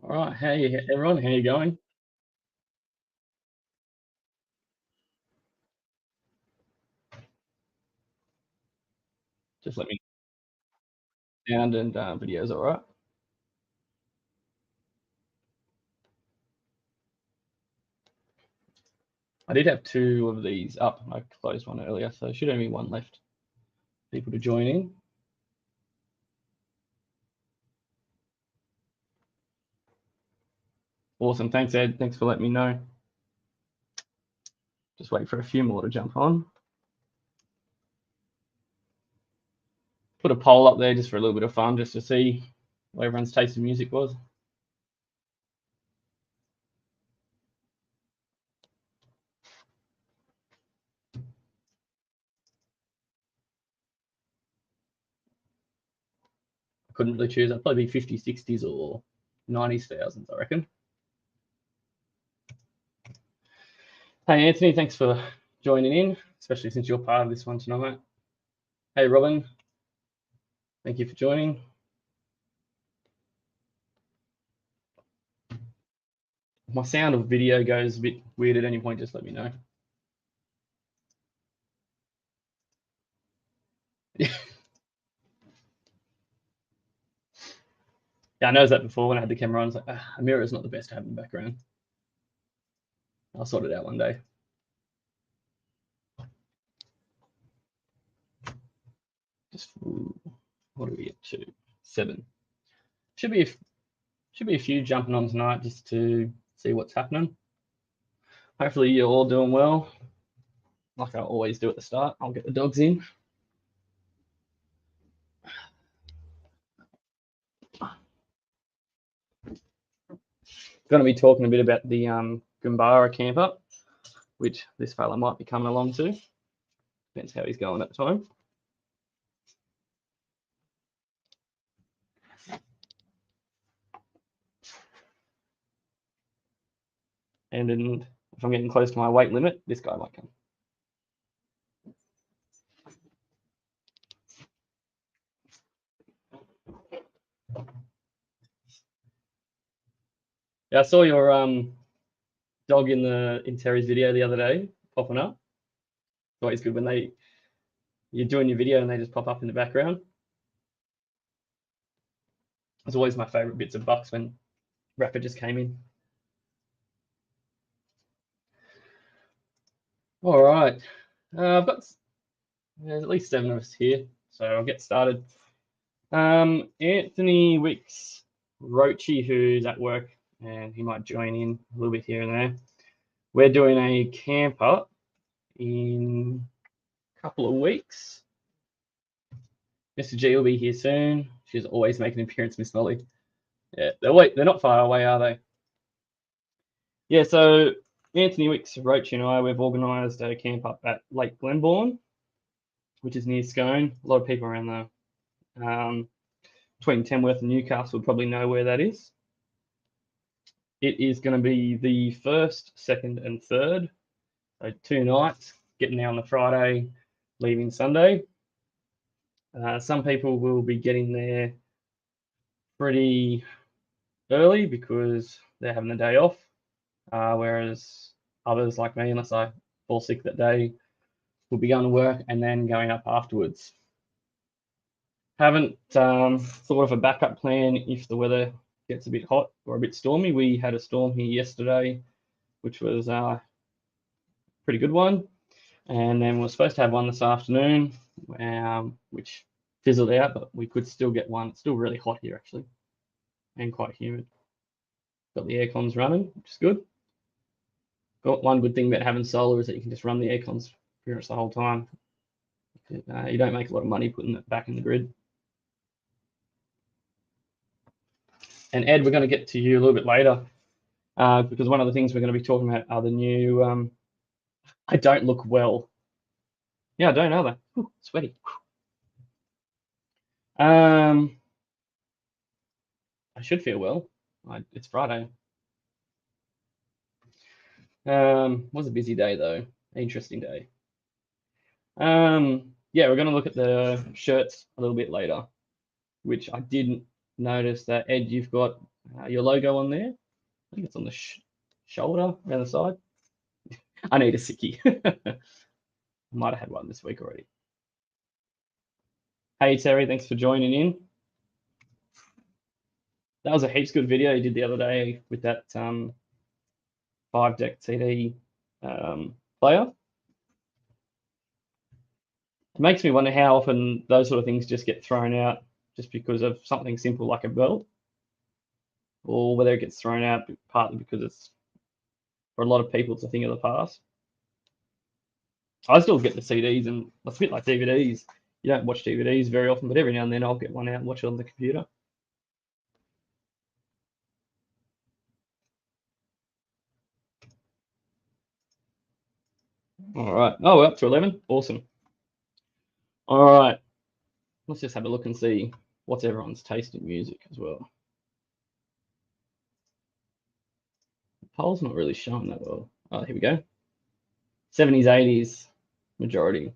All right, hey everyone, how you going? Just let me sound and videos, all right? I did have two of these up. I closed one earlier, so there should only be one left. People to join in. Awesome, thanks Ed. Thanks for letting me know. Just wait for a few more to jump on. Put a poll up there just for a little bit of fun, just to see what everyone's taste of music was. I couldn't really choose. I'd probably be 50s, 60s, or 90s, thousands, I reckon. Hey Anthony, thanks for joining in, especially since you're part of this one tonight. Hey Robin, thank you for joining. If my sound of video goes a bit weird at any point, just let me know. Yeah, I noticed that before when I had the camera on. It's like, a mirror is not the best to have in the background. I'll sort it out one day. Just what are we at to? 7. Should be a few jumping on tonight just to see what's happening. Hopefully you're all doing well. Like I always do at the start, I'll get the dogs in. Going to be talking a bit about the Gumbara camper, which this fella might be coming along to. Depends how he's going at the time. And then if I'm getting close to my weight limit, this guy might come. Yeah, I saw your dog in Terry's video the other day popping up. It's always good when you're doing your video and they just pop up in the background. It's always my favorite bits of bucks when Rapper just came in. All right, I've got there's at least 7 of us here, so I'll get started. Anthony Wicks Roachy, who's at work, and he might join in a little bit here and there. We're doing a camp up in a couple of weeks. Mr. G will be here soon. She's always making an appearance, Miss Molly. Yeah, they're not far away, are they? Yeah, so Anthony Wicks Roachy and I, we've organised a camp up at Lake Glenbourne, which is near Scone. A lot of people around the between Tamworth and Newcastle probably know where that is. It is going to be the 1st, 2nd, and 3rd. So 2 nights, getting there on the Friday, leaving Sunday. Some people will be getting there pretty early because they're having the day off, whereas others like me, unless I fall sick that day, will be going to work and then going up afterwards. Haven't thought of a backup plan if the weather gets a bit hot or a bit stormy. We had a storm here yesterday, which was a pretty good one. And then we're supposed to have one this afternoon, which fizzled out, but we could still get one. It's still really hot here, actually, and quite humid. Got the air cons running, which is good. Got one good thing about having solar is that you can just run the air cons pretty much the whole time. You don't make a lot of money putting it back in the grid. And Ed, we're going to get to you a little bit later because one of the things we're going to be talking about are the new I don't look well. Yeah, I don't either. Ooh, sweaty. I should feel well. It's Friday. Was a busy day though. Interesting day. Yeah, we're gonna look at the shirts a little bit later, which I didn't notice that Ed, you've got your logo on there. I think it's on the shoulder around the side. I need a sickie. Might have had one this week already. Hey Terry, thanks for joining in. That was a heaps good video you did the other day with that 5-deck TD player. It makes me wonder how often those sort of things just get thrown out just because of something simple like a belt, or whether it gets thrown out partly because it's, for a lot of people, it's a thing of the past. I still get the CDs, and it's a bit like DVDs. You don't watch DVDs very often, but every now and then I'll get one out and watch it on the computer. All right. Oh, we're up to 11. Awesome. All right. Let's just have a look and see what's everyone's taste in music as well. The poll's not really showing that well. Oh, here we go. 70s, 80s, majority.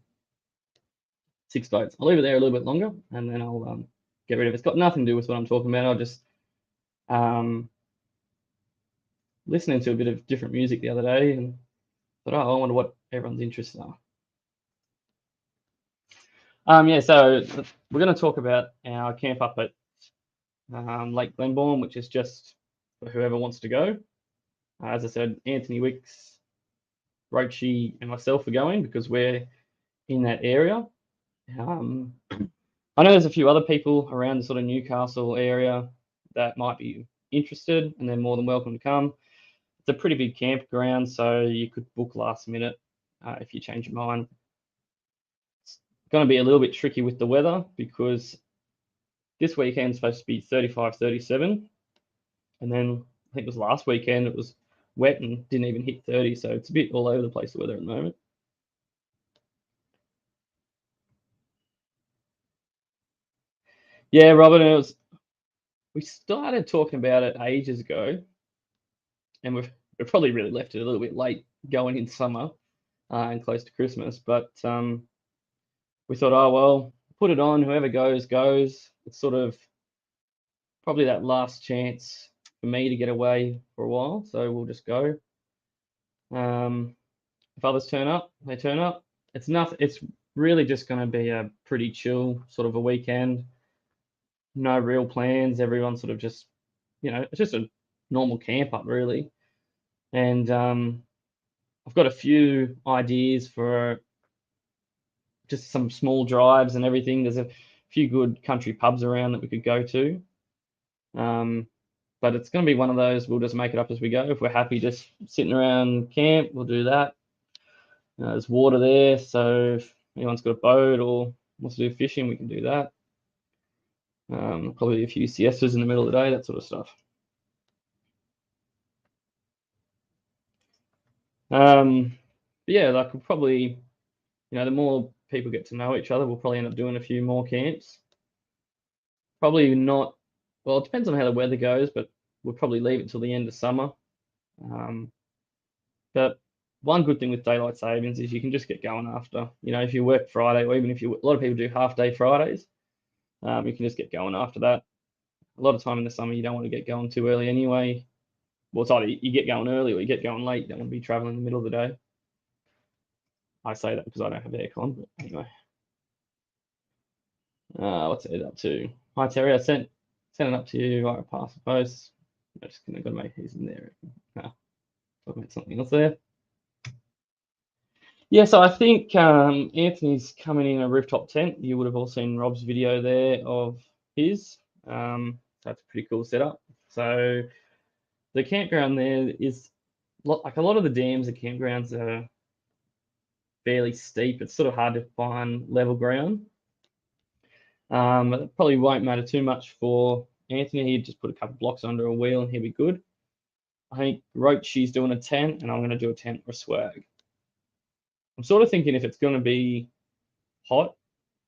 6 votes. I'll leave it there a little bit longer, and then I'll get rid of it. It's got nothing to do with what I'm talking about. I'll just listening to a bit of different music the other day, and thought, oh, I wonder what everyone's interests are. Yeah, so we're going to talk about our camp up at Lake Glenbourne, which is just for whoever wants to go. As I said, Anthony Wicks, Roachy, and myself are going because we're in that area. I know there's a few other people around the sort of Newcastle area that might be interested, and they're more than welcome to come. It's a pretty big campground, so you could book last minute if you change your mind. It's going to be a little bit tricky with the weather because this weekend's supposed to be 35, 37, and then I think it was last weekend it was wet and didn't even hit 30, so it's a bit all over the place, the weather at the moment. Yeah, Robin, we started talking about it ages ago, and we've probably really left it a little bit late going in summer and close to Christmas, but we thought, oh well, put it on, whoever goes goes. It's sort of probably that last chance for me to get away for a while, so we'll just go. If others turn up, they turn up. It's nothing. It's really just going to be a pretty chill sort of a weekend. No real plans. Everyone sort of just, it's just a normal camp up really. And I've got a few ideas for just some small drives and everything. There's a few good country pubs around that we could go to. But it's going to be one of those, we'll just make it up as we go. If we're happy just sitting around camp, we'll do that. There's water there, so if anyone's got a boat or wants to do fishing, we can do that. Probably a few siestas in the middle of the day, that sort of stuff. Yeah, like we'll probably, the more people get to know each other, we'll probably end up doing a few more camps. Probably not, well, it depends on how the weather goes, but we'll probably leave it till the end of summer. But one good thing with daylight savings is you can just get going after. If you work Friday, or even if a lot of people do half-day Fridays, you can just get going after that. A lot of time in the summer, you don't want to get going too early anyway. Well, it's either you get going early or you get going late. You don't want to be traveling in the middle of the day. I say that because I don't have aircon, but anyway. What's it up to? Hi Terry, I sent it up to you via pass the post. I'm just gonna go make these in there. Talk about something else there. Yeah, so I think Anthony's coming in a rooftop tent. You would have all seen Rob's video there of his. That's a pretty cool setup. So the campground there is like a lot of the dams and campgrounds are fairly steep. It's sort of hard to find level ground. It probably won't matter too much for Anthony. He'd just put a couple blocks under a wheel and he'll be good. I think Roachy's doing a tent and I'm going to do a tent or a swag. I'm sort of thinking if it's going to be hot,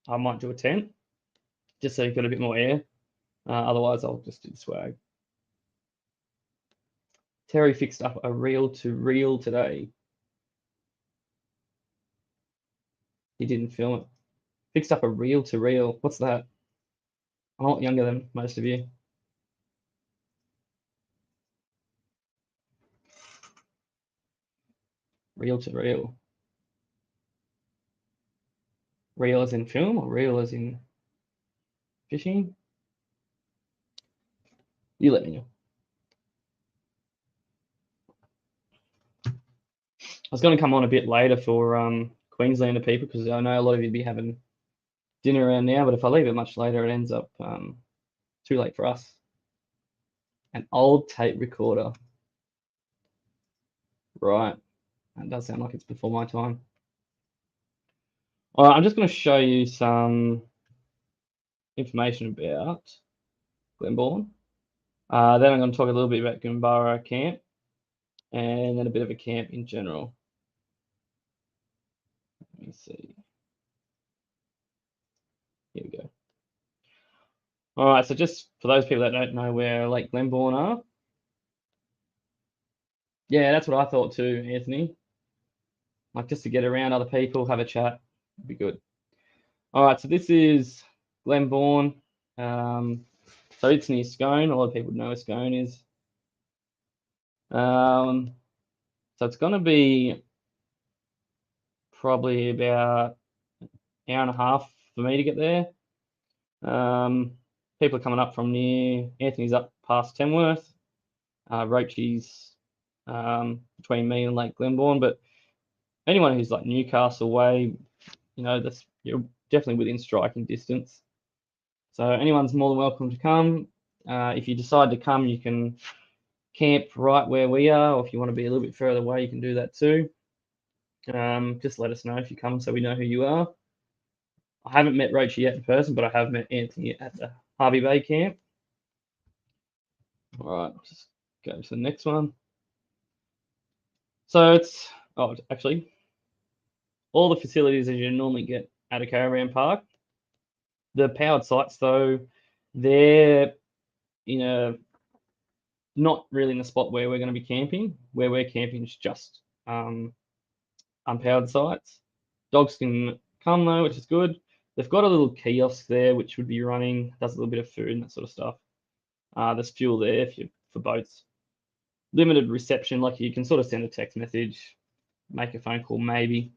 I might do a tent. just so you've got a bit more air. Otherwise, I'll just do the swag. Terry fixed up a reel-to-reel today. He didn't film it. Fixed up a reel-to-reel. What's that? I'm a lot younger than most of you. Reel-to-reel. Reel as in film or reel as in fishing? You let me know. I was going to come on a bit later for Queenslander people because I know a lot of you'd be having dinner around now, but if I leave it much later, it ends up too late for us. An old tape recorder. Right. That does sound like it's before my time. All right, I'm just going to show you some information about Glenbourne. Then I'm going to talk a little bit about Goombara Camp and then a bit of a camp in general. Let me see. Here we go. All right, so just for those people that don't know where Lake Glenbourne are. Yeah, that's what I thought too, Anthony. Like just to get around other people, have a chat, would be good. All right, so this is Glenbourne. So it's near Scone. A lot of people know where Scone is. So it's going to be probably about an hour and a half for me to get there. People are coming up from near, Anthony's up past Tamworth, Roachie's between me and Lake Glenbourne, but anyone who's like Newcastle way, you know, you're definitely within striking distance. So anyone's more than welcome to come. If you decide to come, you can camp right where we are, or if you want to be a little bit further away, you can do that too. Just let us know if you come so we know who you are. I haven't met Roachie yet in person, but I have met Anthony at the Harvey Bay camp. All right, just go to the next one. So it's, actually, all the facilities that you normally get at a caravan park. The powered sites, though, they're not really in the spot where we're going to be camping. Where we're camping is just unpowered sites. Dogs can come though, which is good. They've got a little kiosk there, which would be running, does a little bit of food and that sort of stuff. There's fuel there for boats. Limited reception, like you can sort of send a text message, make a phone call maybe.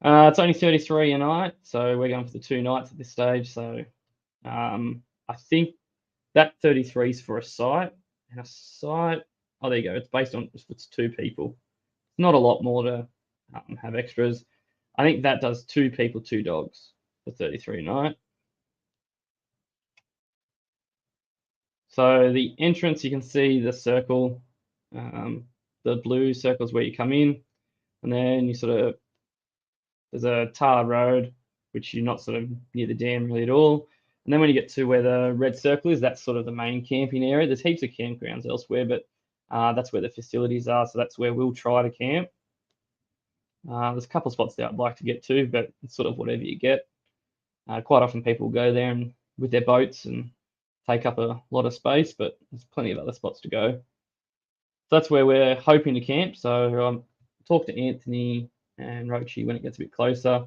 It's only 33 a night, so we're going for the 2 nights at this stage. So I think that 33 is for a site, and a site, oh, there you go. It's based on if it's 2 people. Not a lot more to have extras. I think that does 2 people, 2 dogs for 33 a night. So the entrance, you can see the circle, the blue circles where you come in, and then you sort of, there's a tar road, which you're not sort of near the dam really at all. And then when you get to where the red circle is, that's sort of the main camping area. There's heaps of campgrounds elsewhere, but that's where the facilities are. So that's where we'll try to camp. There's a couple of spots that I'd like to get to, but it's sort of whatever you get. Quite often people go there and with their boats and take up a lot of space, but there's plenty of other spots to go. So that's where we're hoping to camp. So talk to Anthony and Roachie when it gets a bit closer,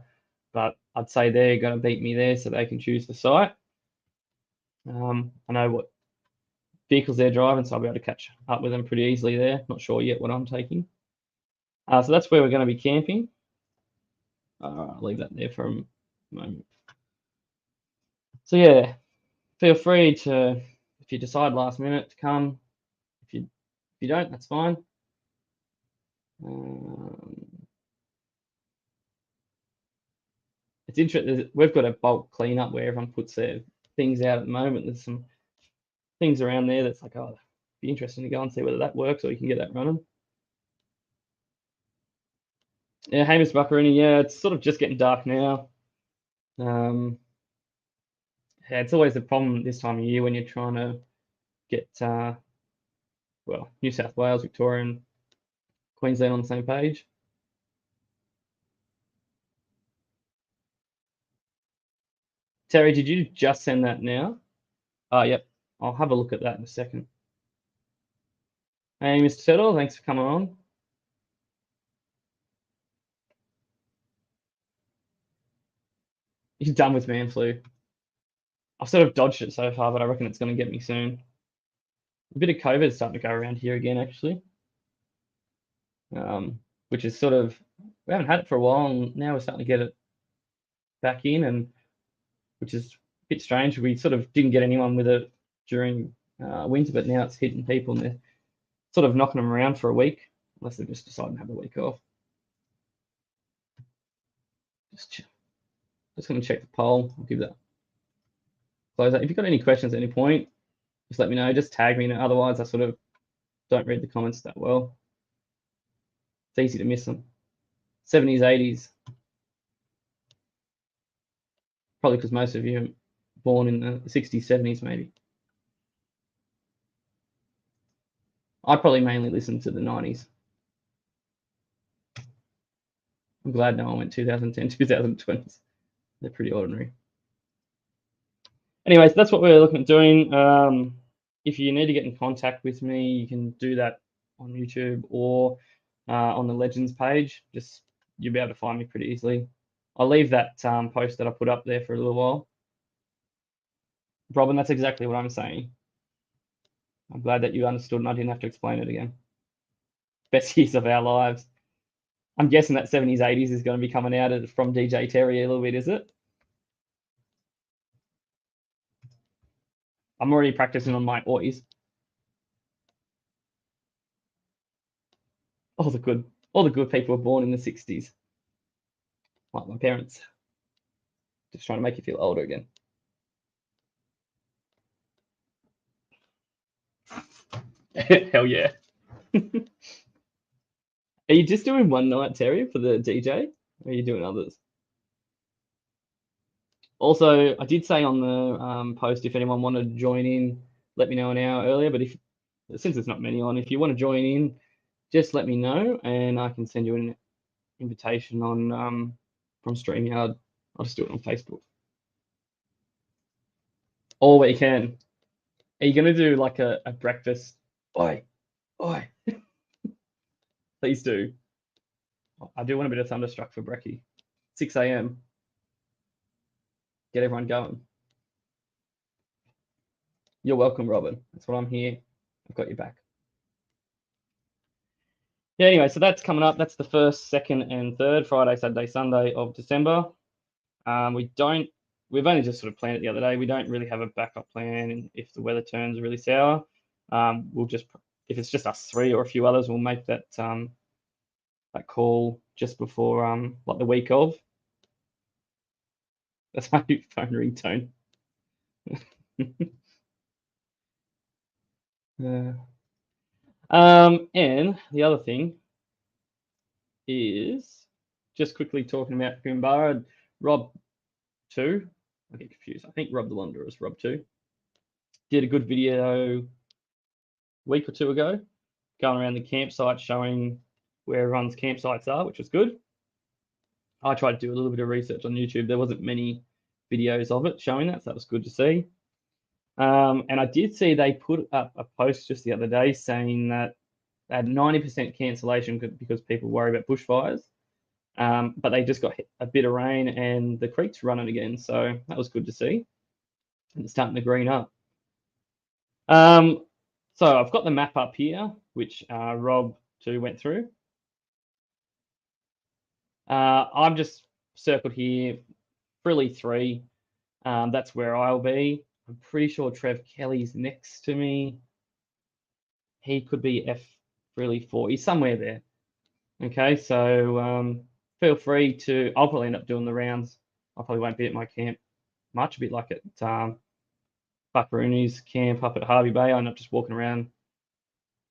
but I'd say they're going to beat me there so they can choose the site. I know what vehicles they're driving, so I'll be able to catch up with them pretty easily there. Not sure yet what I'm taking. So that's where we're going to be camping. I'll leave that there for a moment. So yeah, feel free to, if you decide last minute to come. If you don't, that's fine. It's interesting. We've got a bulk cleanup where everyone puts their things out at the moment. There's some things around there that's like, oh, it'd be interesting to go and see whether that works or you can get that running. Yeah, Hamish Buckaroo, yeah, it's sort of just getting dark now. Yeah, it's always the problem this time of year when you're trying to get, well, New South Wales, Victoria, and Queensland on the same page. Terry, did you just send that now? Yep. I'll have a look at that in a second. Hey, Mr. Turtle, thanks for coming on. He's done with man flu. I've sort of dodged it so far, but I reckon it's going to get me soon. A bit of COVID is starting to go around here again, actually. Which is sort of, we haven't had it for a while, and now we're starting to get it back in, and which is a bit strange. We sort of didn't get anyone with it during winter, but now it's hitting people, and they're sort of knocking them around for a week, unless they just decide to have a week off. Just going to check the poll. I'll give that close that. If you've got any questions at any point, just let me know. Just tag me. Otherwise, I sort of don't read the comments that well. It's easy to miss them. 70s, 80s. Probably because most of you are born in the 60s, 70s, maybe. I probably mainly listen to the 90s. I'm glad no one went 2010, 2020s. They're pretty ordinary. Anyways, that's what we're looking at doing. If you need to get in contact with me, you can do that on YouTube or on the Legends page. Just you'll be able to find me pretty easily. I'll leave that post that I put up there for a little while. Robin, that's exactly what I'm saying. I'm glad that you understood and I didn't have to explain it again. Best years of our lives. I'm guessing that 70s, 80s is going to be coming out from DJ Terry a little bit, is it? I'm already practicing on my oys. All the good people were born in the 60s. Like my parents. Just trying to make you feel older again. Hell yeah. Are you just doing one night, Terry, for the DJ? Or are you doing others? Also, I did say on the post, if anyone wanted to join in, let me know an hour earlier. But since there's not many on, if you want to join in, just let me know and I can send you an invitation on from StreamYard. I'll just do it on Facebook. Or we can. Are you going to do like a breakfast? Oi. Please do. I do want a bit of Thunderstruck for brekkie. 6 a.m. Get everyone going. You're welcome, Robin. That's what I'm here. I've got your back. Yeah, anyway, so that's coming up. That's the 1st, 2nd, and 3rd, Friday, Saturday, Sunday of December. We've only just sort of planned it the other day. We don't really have a backup plan, and if the weather turns really sour, we'll just, if it's just us three or a few others, we'll make that that call just before like the week of. That's my new phone ringtone. And the other thing is just quickly talking about Goombara. Rob 2, I get confused. I think Rob the Wanderer is Rob 2. Did a good video a week or two ago, going around the campsite showing where everyone's campsites are, which was good. I tried to do a little bit of research on YouTube. There wasn't many videos of it showing that, so that was good to see. And I did see they put up a post just the other day saying that they had 90% cancellation because people worry about bushfires. But they just got a bit of rain and the creek's running again. So that was good to see. And it's starting to green up. So I've got the map up here, which Rob 2 went through. I've just circled here, Frilly 3. That's where I'll be. I'm pretty sure Trev Kelly's next to me. He could be F Frilly 4. He's somewhere there. Okay, so feel free to. I'll probably end up doing the rounds. I probably won't be at my camp much. A bit like at Buckarooni's camp up at Harvey Bay. I end up just walking around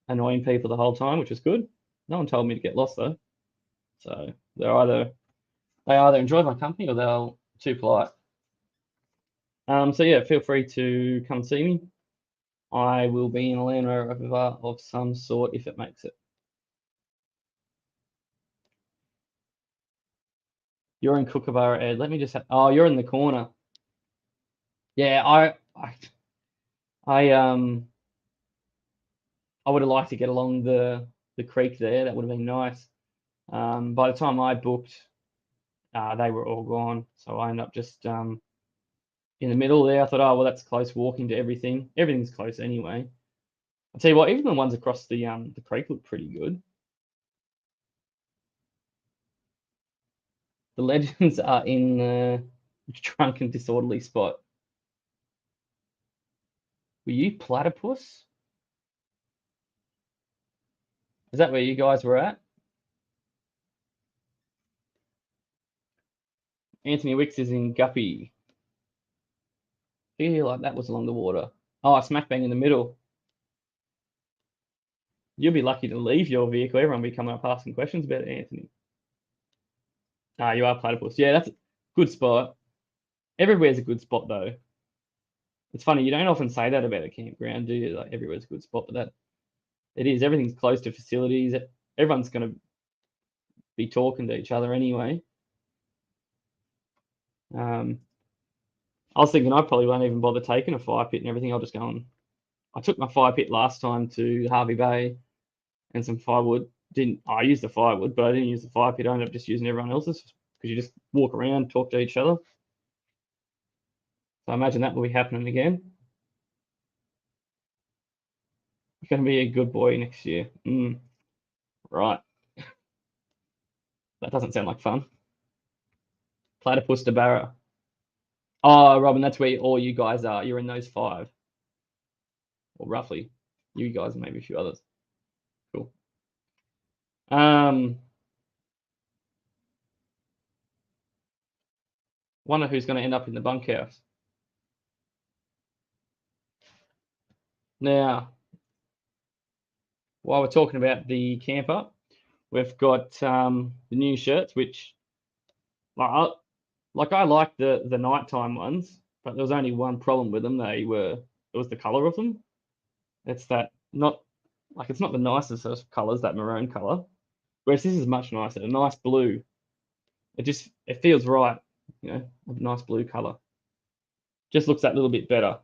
annoying people the whole time, which is good. No one told me to get lost though. So they either enjoy my company or they're too polite. So yeah, feel free to come see me. I will be in a Land Rover of some sort if it makes it. You're in Kookaburra, Ed. Let me just. Oh, you're in the corner. Yeah, I would have liked to get along the creek there. That would have been nice. By the time I booked, they were all gone. So I ended up just in the middle there. I thought, oh well, that's close walking to everything. Everything's close anyway. I'll tell you what, even the ones across the creek look pretty good. The legends are in the drunken disorderly spot. Were you Platypus? Is that where you guys were at? Anthony Wicks is in Guppy. Feel like that was along the water. Oh, smack bang in the middle. You'll be lucky to leave your vehicle. Everyone will be coming up asking questions about it, Anthony. Ah, you are Platypus. Yeah, that's a good spot. Everywhere's a good spot though. It's funny, you don't often say that about a campground, do you? Like everywhere's a good spot, but that it is. Everything's close to facilities. Everyone's going to be talking to each other anyway. I was thinking I probably won't even bother taking a fire pit and everything. I'll just go on. I took my fire pit last time to Harvey Bay and some firewood. I used the firewood, but I didn't use the fire pit. I ended up just using everyone else's because you just walk around, talk to each other. So I imagine that will be happening again. You're going to be a good boy next year. Right. That doesn't sound like fun. Platypus de Barra. Oh, Robin, that's where all you guys are. You're in those 5. Or roughly. You guys and maybe a few others. Cool. Wonder who's going to end up in the bunkhouse. Now, while we're talking about the camper, we've got the new shirts, which I like the nighttime ones, but there was only one problem with them. It was the color of them. It's that not like it's not the nicest of colors, that maroon color. Whereas this is much nicer, a nice blue. It feels right, a nice blue color. Just looks that little bit better.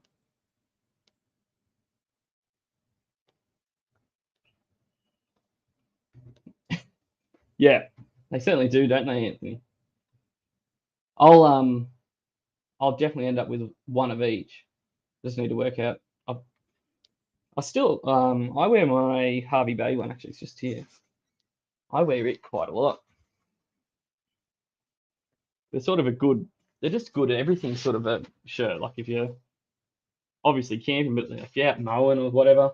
Yeah, they certainly do, don't they, Anthony? I'll definitely end up with one of each. Just need to work out. I wear my Harvey Bay one, actually. It's just here. I wear it quite a lot. They're just good at everything sort of a shirt. Like if you're obviously camping, but if you're out mowing or whatever.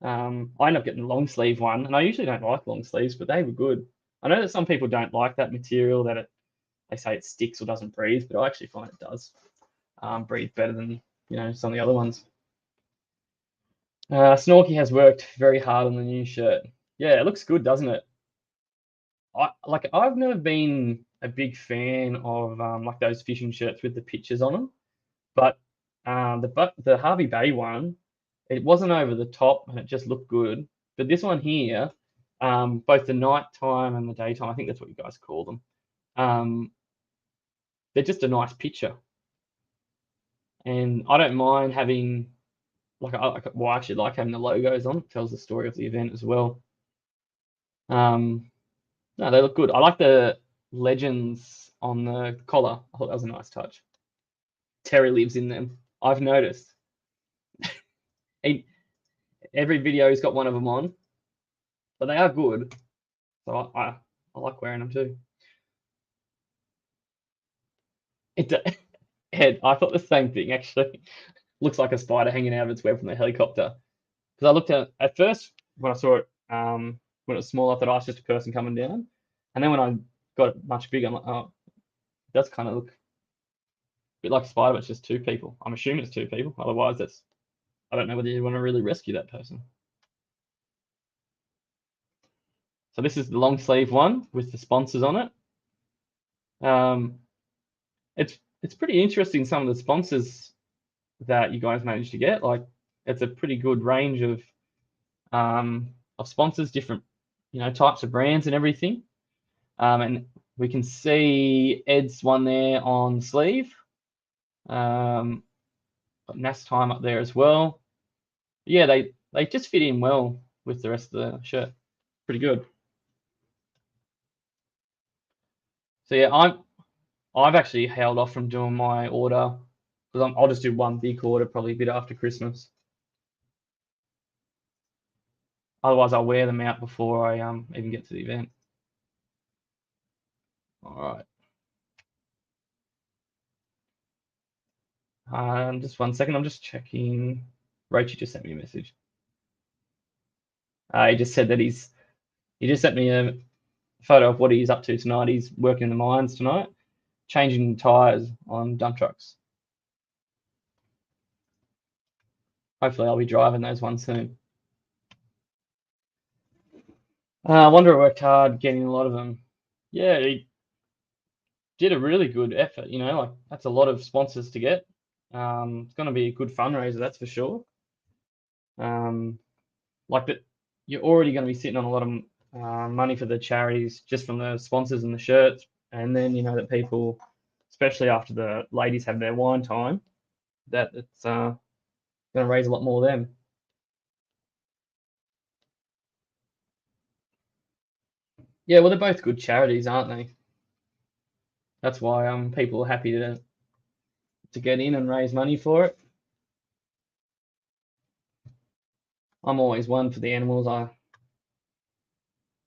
I ended up getting a long sleeve one, and I usually don't like long sleeves, but they were good. I know that some people don't like that material, they say it sticks or doesn't breathe, but I actually find it does breathe better than some of the other ones. Snorky has worked very hard on the new shirt. Yeah, it looks good, doesn't it? I've never been a big fan of like those fishing shirts with the pictures on them, but the Harvey Bay one, it wasn't over the top and it just looked good. But this one here, both the nighttime and the daytime, I think that's what you guys call them. They're just a nice picture, and I don't mind having I actually like having the logos on. It tells the story of the event as well. No, they look good. I like the legends on the collar. I thought that was a nice touch. Terry lives in them. I've noticed. Every video he's got one of them on, but they are good. So I like wearing them too. Ed, I thought the same thing actually. Looks like a spider hanging out of its web from the helicopter. Because I looked at first when I saw it when it was small, I thought, oh, it's just a person coming down. And then when I got it much bigger, I'm like, oh, it does kind of look a bit like a spider, but it's just 2 people. I'm assuming it's 2 people. Otherwise, I don't know whether you want to really rescue that person. So this is the long sleeve one with the sponsors on it. It's pretty interesting, some of the sponsors that you guys managed to get. Like it's a pretty good range of sponsors, different types of brands and everything. And we can see Ed's one there on sleeve. Got NAS time up there as well. Yeah, they just fit in well with the rest of the shirt. Pretty good. So yeah, I've actually held off from doing my order because I'll just do one big order probably a bit after Christmas. Otherwise, I'll wear them out before I even get to the event. All right. Just 1 second. I'm just checking. Rochi just sent me a message. He just said that he just sent me a photo of what he's up to tonight. He's working in the mines tonight, changing tires on dump trucks. Hopefully, I'll be driving those ones soon. Wanderer worked hard getting a lot of them. Yeah, he did a really good effort. Like that's a lot of sponsors to get. It's going to be a good fundraiser, that's for sure. Like that, you're already going to be sitting on a lot of money for the charities just from the sponsors and the shirts, and then that people, especially after the ladies have their wine time, that it's going to raise a lot more of them. Yeah, well, they're both good charities, aren't they? That's why people are happy to get in and raise money for it. I'm always one for the animals. As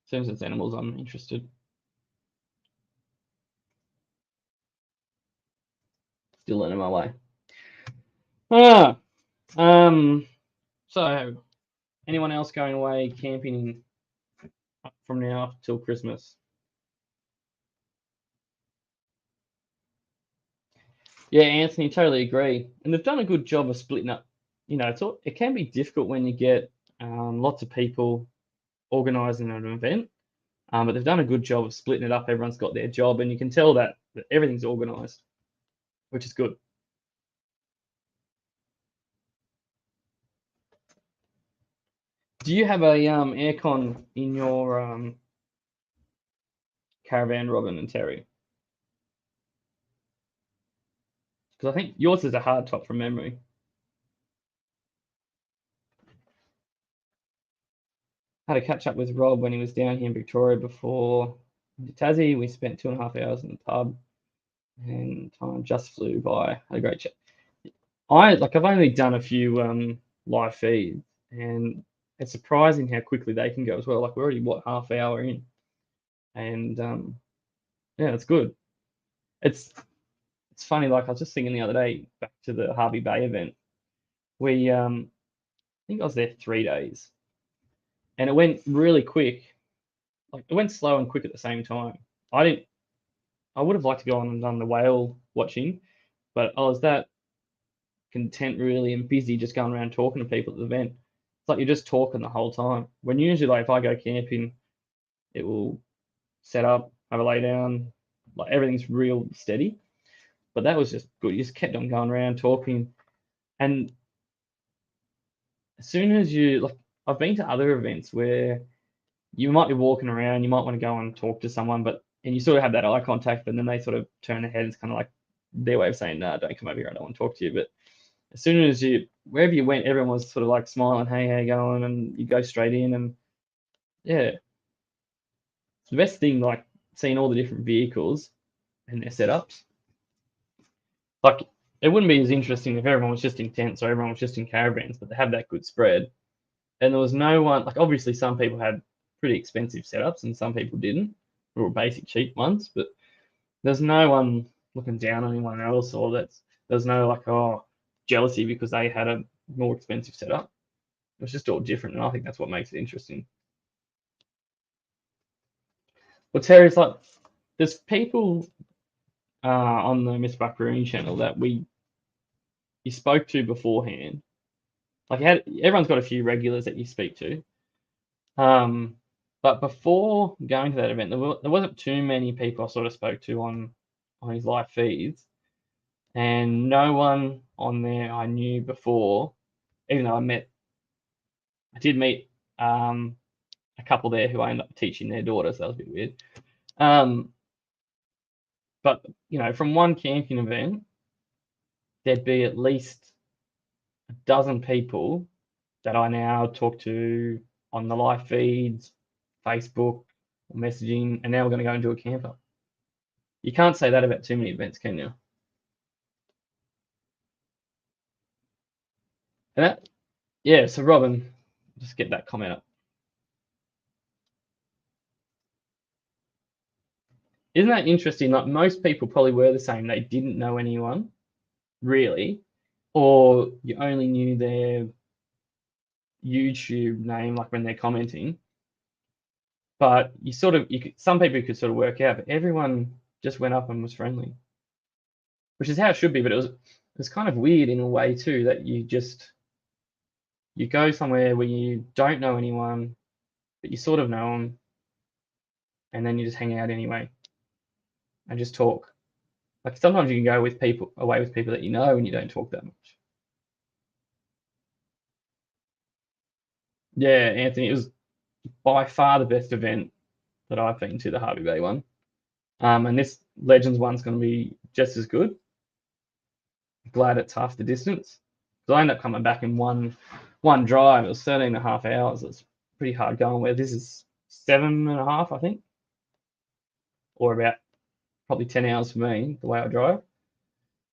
soon as it's animals, I'm interested. Still learning my way. So anyone else going away camping from now till Christmas? Yeah, Anthony, totally agree. And they've done a good job of splitting up. It can be difficult when you get lots of people organising an event, but they've done a good job of splitting it up. Everyone's got their job, and you can tell that everything's organised, which is good. Do you have a aircon in your caravan, Robin and Terry? Because I think yours is a hard top from memory. Had a catch up with Rob when he was down here in Victoria before Tassie. We spent 2.5 hours in the pub, and time just flew by. Had a great chat. I've only done a few live feeds, and it's surprising how quickly they can go as well. Like we're already half hour in, and yeah, it's good. It's funny. Like I was just thinking the other day, back to the Harvey Bay event. We I think I was there 3 days, and it went really quick. Like it went slow and quick at the same time. I would have liked to go on and done the whale watching, but I was that content really and busy just going around talking to people at the event. It's like you're just talking the whole time. When usually, like if I go camping, it will set up, have a lay down, like everything's real steady. But that was just good. You just kept on going around talking, and as soon as I've been to other events where you might be walking around, you might want to go and talk to someone, and you sort of have that eye contact, but then they sort of turn their head. It's kind of like their way of saying, "No, don't come over here. I don't want to talk to you." But as soon as wherever you went, everyone was sort of like smiling, "Hey, how you going?" And you go straight in, and yeah, it's the best thing, like seeing all the different vehicles and their setups. Like it wouldn't be as interesting if everyone was just in tents or everyone was just in caravans, but they have that good spread. And there was no one, like obviously some people had pretty expensive setups and some people didn't, or basic cheap ones, but there's no one looking down on anyone else, or there's no like jealousy because they had a more expensive setup. It was just all different, and I think that's what makes it interesting. Well, Terry's like, there's people on the Miss Buckaroo channel that you spoke to beforehand. Like everyone's got a few regulars that you speak to. But before going to that event, there wasn't too many people I sort of spoke to on his live feeds, and no one on there I knew before. Even though I did meet a couple there who I ended up teaching their daughter, so that was a bit weird. But from one camping event, there'd be at least a dozen people that I now talk to on the live feeds, Facebook, or messaging, and now we're going to go and do a camper. You can't say that about too many events, can you? And that, yeah, so Robin, just get that comment up. Isn't that interesting? Like most people probably were the same. They didn't know anyone really, or you only knew their YouTube name, like when they're commenting. But some people could sort of work out, but everyone just went up and was friendly, which is how it should be. But it was kind of weird in a way too, that you go somewhere where you don't know anyone, but you sort of know them, and then you just hang out anyway and just talk. Like sometimes you can go away with people that you know and you don't talk that much. Yeah, Anthony, it was by far the best event that I've been to, the Hervey Bay one. And this Legends one's going to be just as good. Glad it's half the distance. So I ended up coming back in one drive. It was 13.5 hours. It's pretty hard going, where this is 7.5, I think, or about probably 10 hours for me, the way I drive.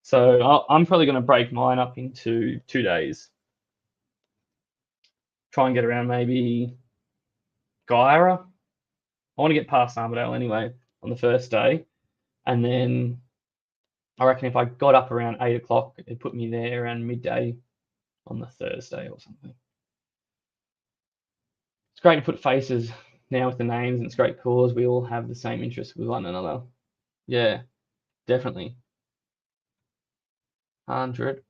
So I'm probably going to break mine up into 2 days. Try and get around maybe Guyra. I want to get past Armadale anyway on the first day. And then I reckon if I got up around 8 o'clock, it'd put me there around midday on the Thursday or something. It's great to put faces now with the names, and it's great cause. We all have the same interests with one another. Yeah, definitely. 100%.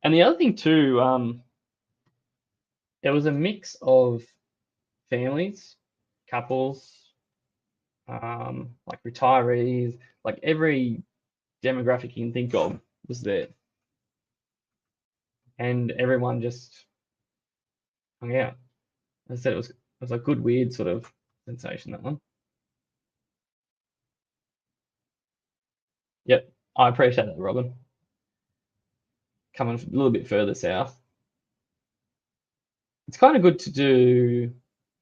And the other thing too, there was a mix of families, couples, like retirees, like every demographic you can think of was there. And everyone just hung out. As I said, it was a good, weird sort of sensation, that one. Yep, I appreciate that, Robin. Coming a little bit further south. It's kind of good to do,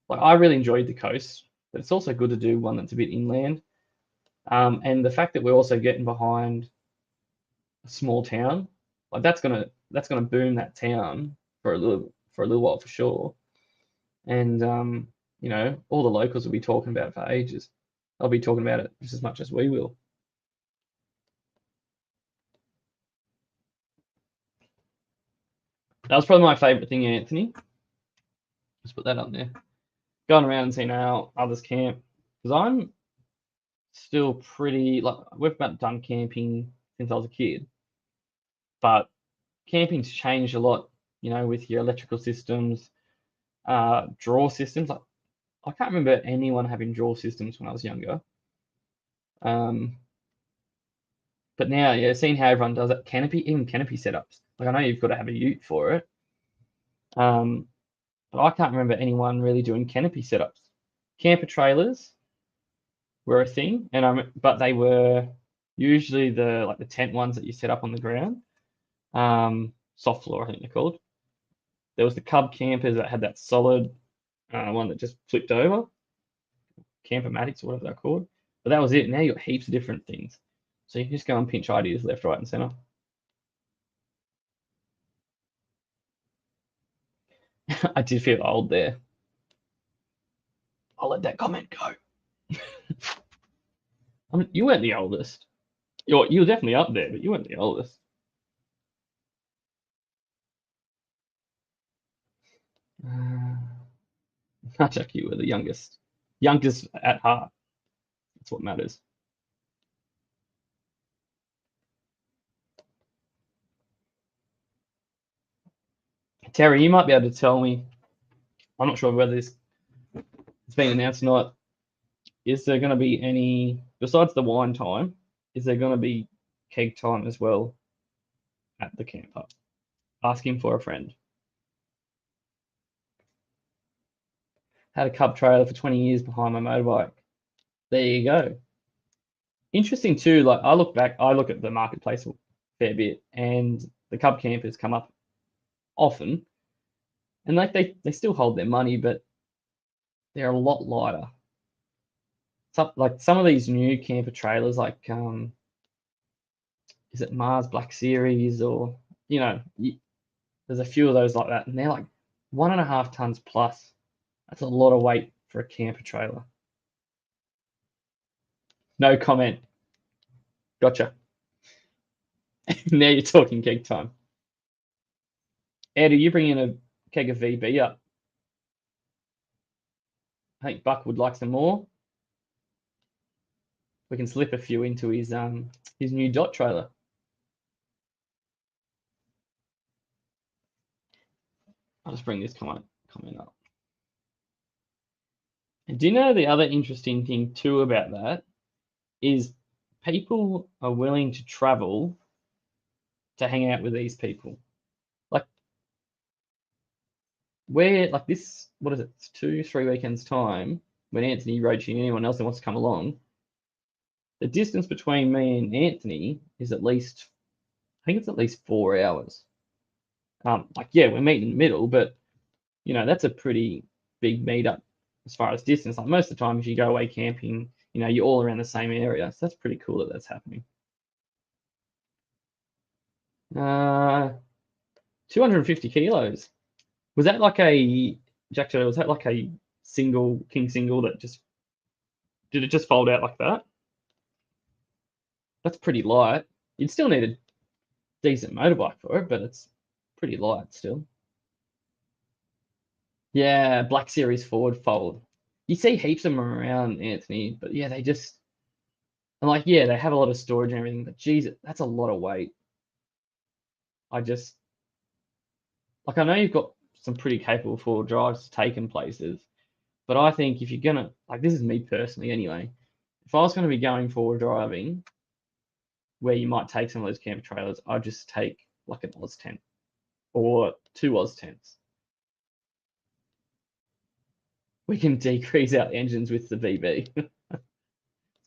like I really enjoyed the coast, but it's also good to do one that's a bit inland. And the fact that we're also getting behind a small town, like that's gonna boom that town for a little while for sure. And all the locals will be talking about it for ages. They'll be talking about it just as much as we will. That was probably my favourite thing, Anthony. Let's put that up there. Going around and seeing how others camp, because I'm still pretty, like, we've about done camping since I was a kid, but camping's changed a lot, with your electrical systems, draw systems. Like, I can't remember anyone having draw systems when I was younger. But now, yeah, seeing how everyone does it, even canopy setups. Like I know you've got to have a ute for it, but I can't remember anyone really doing canopy setups. Camper trailers were a thing, but they were usually the tent ones that you set up on the ground, soft floor, I think they're called. There was the Cub campers that had that solid one that just flipped over, Campermatics or whatever they're called. But that was it. Now you've got heaps of different things, so you can just go and pinch ideas left, right, and center. I did feel old there. I'll let that comment go. I mean, you weren't the oldest. You were definitely up there, but you weren't the oldest. Chuck, you were the youngest. Youngest at heart. That's what matters. Terry, you might be able to tell me. I'm not sure whether this has been announced or not. Is there going to be any, besides the wine time, is there going to be keg time as well at the camper? Asking for a friend. Had a Cub trailer for 20 years behind my motorbike. There you go. Interesting too, like I look at the marketplace a fair bit, and the Cub campers come up often, and like they still hold their money, but they're a lot lighter. Some of these new camper trailers, like is it Mars Black Series, or there's a few of those like that, and they're like 1.5 tons plus. That's a lot of weight for a camper trailer. No comment. Gotcha. Now you're talking keg time. Ed, are you bringing a keg of VB up? I think Buck would like some more. We can slip a few into his new dot trailer. I'll just bring this comment up. And do you know the other interesting thing too about that is people are willing to travel to hang out with these people. Like where like this, what is it? It's 2-3 weekends time when Anthony, Roach, and anyone else that wants to come along. The distance between me and Anthony is at least, I think it's at least 4 hours. Like yeah, we're meeting in the middle, but that's a pretty big meetup as far as distance. Like most of the time, if you go away camping, you're all around the same area. So that's pretty cool that that's happening. 250 kilos. Was that like a Jack Joe? Was that like a king single that did it just fold out like that? That's pretty light. You'd still need a decent motorbike for it, but it's pretty light still. Yeah, Black Series Ford fold. You see heaps of them around, Anthony, but yeah, and like, yeah, they have a lot of storage and everything, but geez, that's a lot of weight. I just, like, I know you've got some pretty capable four-wheel drives to take in places, but I think if you're gonna, like, this is me personally anyway, if I was gonna be going forward driving, where you might take some of those camper trailers, I'd just take like an Oz tent or 2 Oz tents. We can decrease our engines with the VB. It's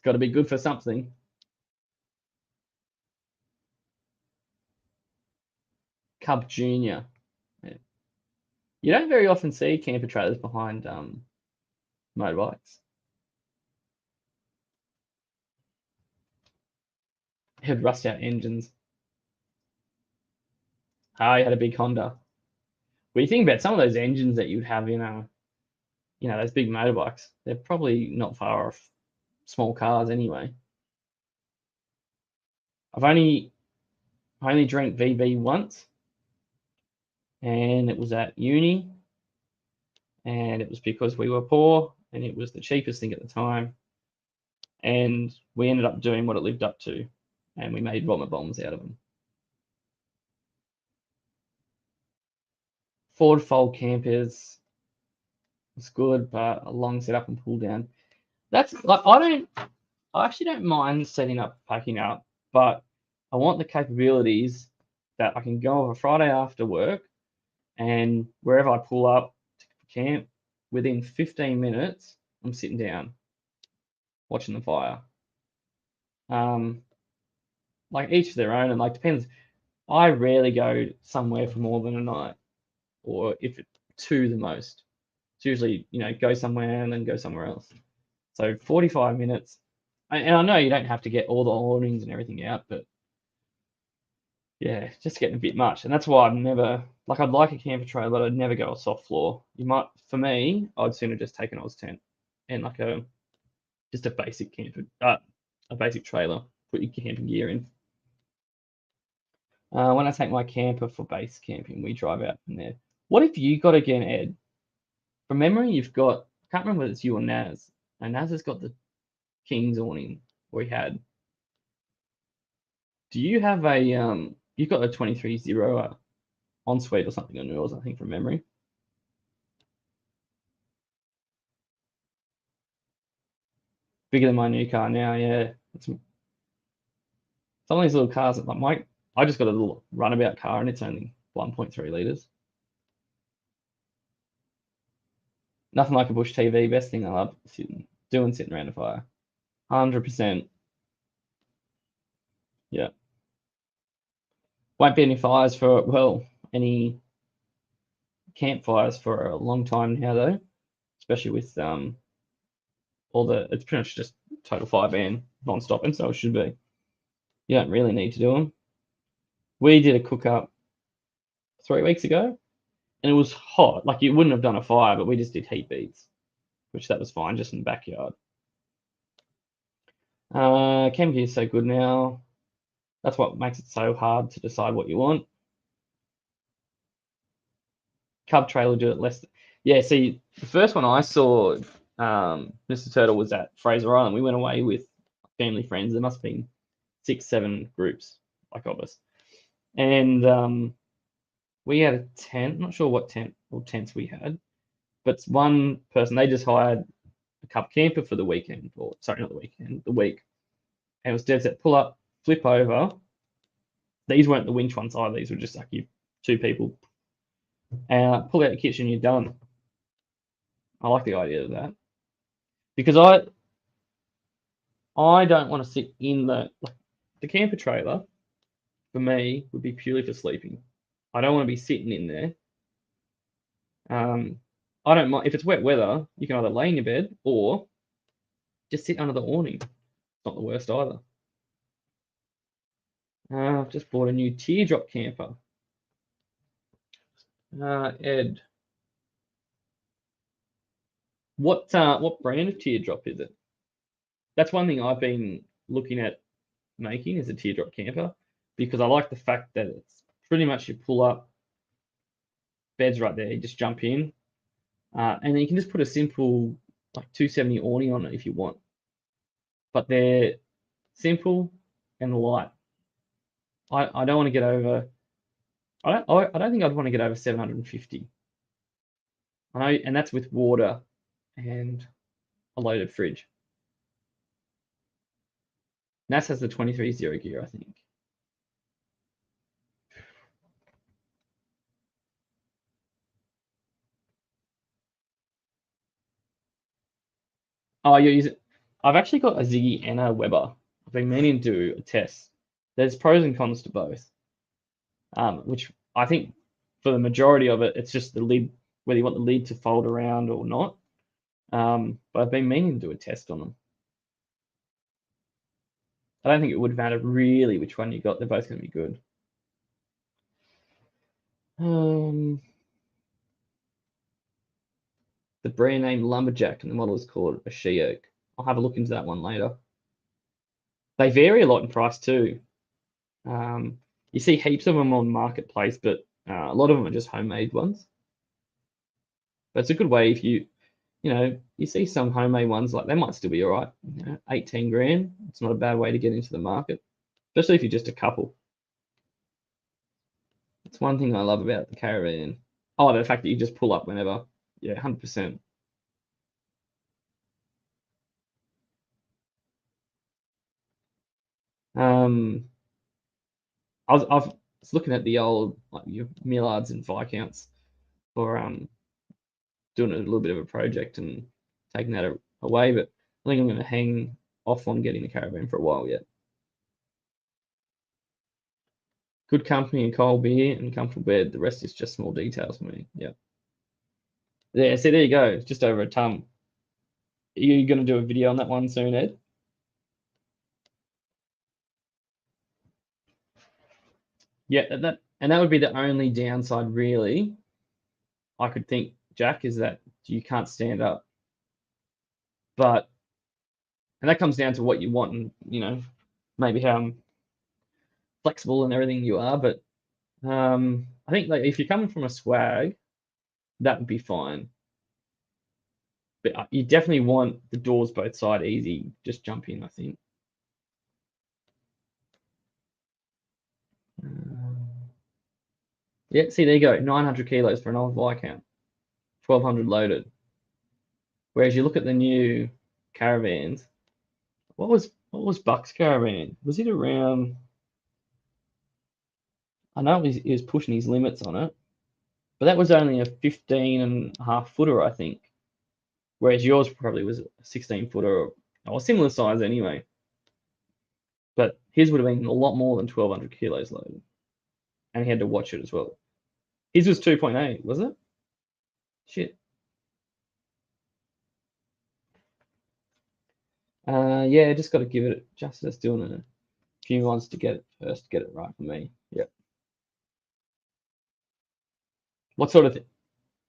got to be good for something. Cub Junior. Yeah. You don't very often see camper trailers behind motorbikes. Had rust out engines. I had a big Honda. When you think about some of those engines that you'd have in those big motorbikes, they're probably not far off small cars anyway. I've only drank VB once, and it was at uni, and it was because we were poor, and it was the cheapest thing at the time, and we ended up doing what it lived up to, and we made vomit bombs out of them. Ford fold campers was good, but a long setup and pull down. That's like I actually don't mind setting up, packing up, but I want the capabilities that I can go on a Friday after work, and wherever I pull up to camp, within 15 minutes, I'm sitting down watching the fire. Like each their own, and like depends. I rarely go somewhere for more than a night, or if it, two the most. It's usually go somewhere and then go somewhere else. So 45 minutes, and I know you don't have to get all the awnings and everything out, but yeah, just getting a bit much. And that's why I've never, like, I'd like a camper trailer, but I'd never go a soft floor. For me, I'd sooner just take an Oz tent and like just a basic camper, a basic trailer, put your camping gear in. When I take my camper for base camping, we drive out from there. What have you got again, Ed? From memory, you've got, I can't remember whether it's you or Naz. And Naz has got the King's awning, or he had. Do you have you've got a 23-0 ensuite or something on yours, I think, from memory. Bigger than my new car now, yeah. Some of these little cars, like I just got a little runabout car and it's only 1.3 litres. Nothing like a bush TV. Best thing I love sitting around a fire. 100%. Yeah. Won't be any fires for, well, any campfires for a long time now, though, especially with all the, it's pretty much just total fire ban non-stop, and so it should be. You don't really need to do them. We did a cook up 3 weeks ago, and it was hot. Like, you wouldn't have done a fire, but we just did heat beads, which that was fine, just in the backyard. Chem gear is so good now. That's what makes it so hard to decide what you want. Cub trailer do it less. Yeah, see, the first one I saw, Mr. Turtle, was at Fraser Island. We went away with family friends. There must have been 6, 7 groups like of us, and we had a tent. I'm not sure what tent or tents we had, but one person, they just hired a Cub camper for the weekend, or sorry, not the weekend, the week. And it was dead set, pull up, flip over. These weren't the winch ones either. These were just like you 2 people. Pull out the kitchen, you're done. I like the idea of that, because I don't want to sit in the camper trailer. For me, would be purely for sleeping. I don't want to be sitting in there. I don't mind if it's wet weather. You can either lay in your bed or just sit under the awning. It's not the worst either. I've just bought a new teardrop camper. Ed, what brand of teardrop is it? That's one thing I've been looking at making, is a teardrop camper, because I like the fact that it's pretty much you pull up, bed's right there, you just jump in, and then you can just put a simple like 270 awning on it if you want. But they're simple and light. I don't want to get over. I don't think I'd want to get over 750. I know, and that's with water and a loaded fridge. NAS has the 23 gear, I think. Oh, you're using. I've actually got a Ziggy and a Weber. I've been meaning to do a test. There's pros and cons to both. Which I think for the majority of it, it's just the lid, whether you want the lid to fold around or not. But I've been meaning to do a test on them. I don't think it would matter really which one you got. They're both going to be good. The brand name Lumberjack and the model is called a She-Oak. I'll have a look into that one later. They vary a lot in price too. You see heaps of them on Marketplace, but a lot of them are just homemade ones. But it's a good way if you see some homemade ones, like they might still be all right. 18 grand. It's not a bad way to get into the market, especially if you're just a couple. It's one thing I love about the caravan. Oh, the fact that you just pull up whenever. Yeah, 100%. I was looking at the old like your Millards and Viscounts for doing a little bit of a project and taking that away, but I think I'm going to hang off on getting the caravan for a while yet. Good company and cold beer and comfortable bed. The rest is just small details for me. Yeah. Yeah, see, there you go. It's just over a ton. Are you going to do a video on that one soon, Ed? Yeah, that would be the only downside, really. I could think, Jack, is that you can't stand up. And that comes down to what you want and, maybe how flexible and everything you are. But I think like if you're coming from a swag, that would be fine. But you definitely want the doors both side easy. Just jump in, I think. Yeah, see, there you go. 900 kilos for an old Viscount. 1,200 loaded. Whereas you look at the new caravans, what was Buck's caravan? Was it around? I know he was pushing his limits on it, but that was only a 15.5 footer, I think. Whereas yours probably was a 16 footer or similar size anyway. but his would have been a lot more than 1,200 kilos loaded, and he had to watch it as well. His was 2.8, was it? Shit. Yeah, just got to give it justice doing it a few months to get it first, get it right for me. Yep. What sort of thing?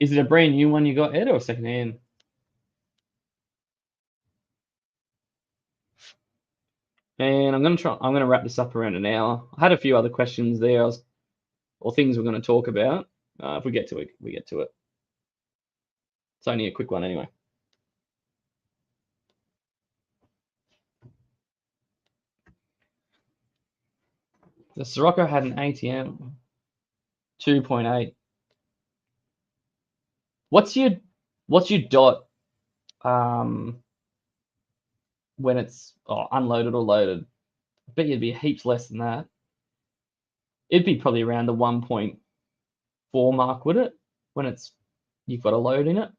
Is it a brand new one you got, Ed, or second hand? And I'm gonna wrap this up around an hour. I had a few other questions there, or things we're going to talk about. If we get to it, we get to it. It's only a quick one anyway. The Sirocco had an ATM 2.8. What's your dot when it's unloaded or loaded? I bet you'd be heaps less than that. It'd be probably around the 1.4 mark, would it? When you've got a load in it.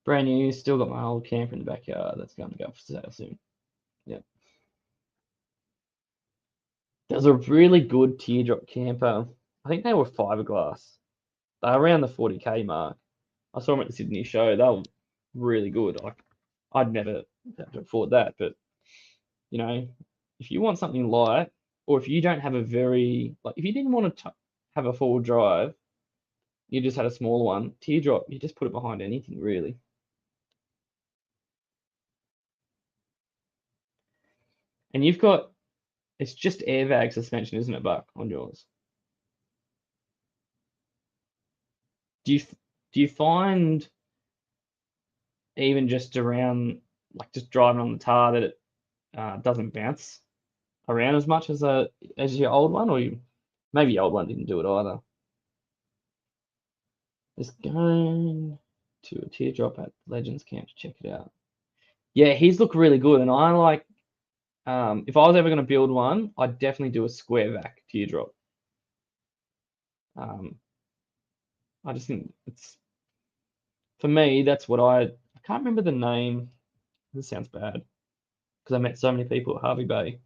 Brand new, still got my old camper in the backyard. That's going to go for sale soon. Yep. There's a really good teardrop camper. I think they were fiberglass. They're around the 40k mark. I saw them at the Sydney show. They were really good. I'd never have to afford that, but you know, if you want something light, or if you don't have if you didn't want to have a four-wheel drive, you just had a smaller one, teardrop, you just put it behind anything really. And it's just airbag suspension, isn't it, Buck, on yours? Do you find even just around, like just driving on the tar, that it doesn't bounce around as much as your old one, or maybe your old one didn't do it either? Just going to a teardrop at Legends Camp to check it out. Yeah, his look really good, and I like. If I was ever going to build one, I'd definitely do a square vac teardrop. I just think for me, that's what I can't remember the name. This sounds bad because I met so many people at Harvey Bay.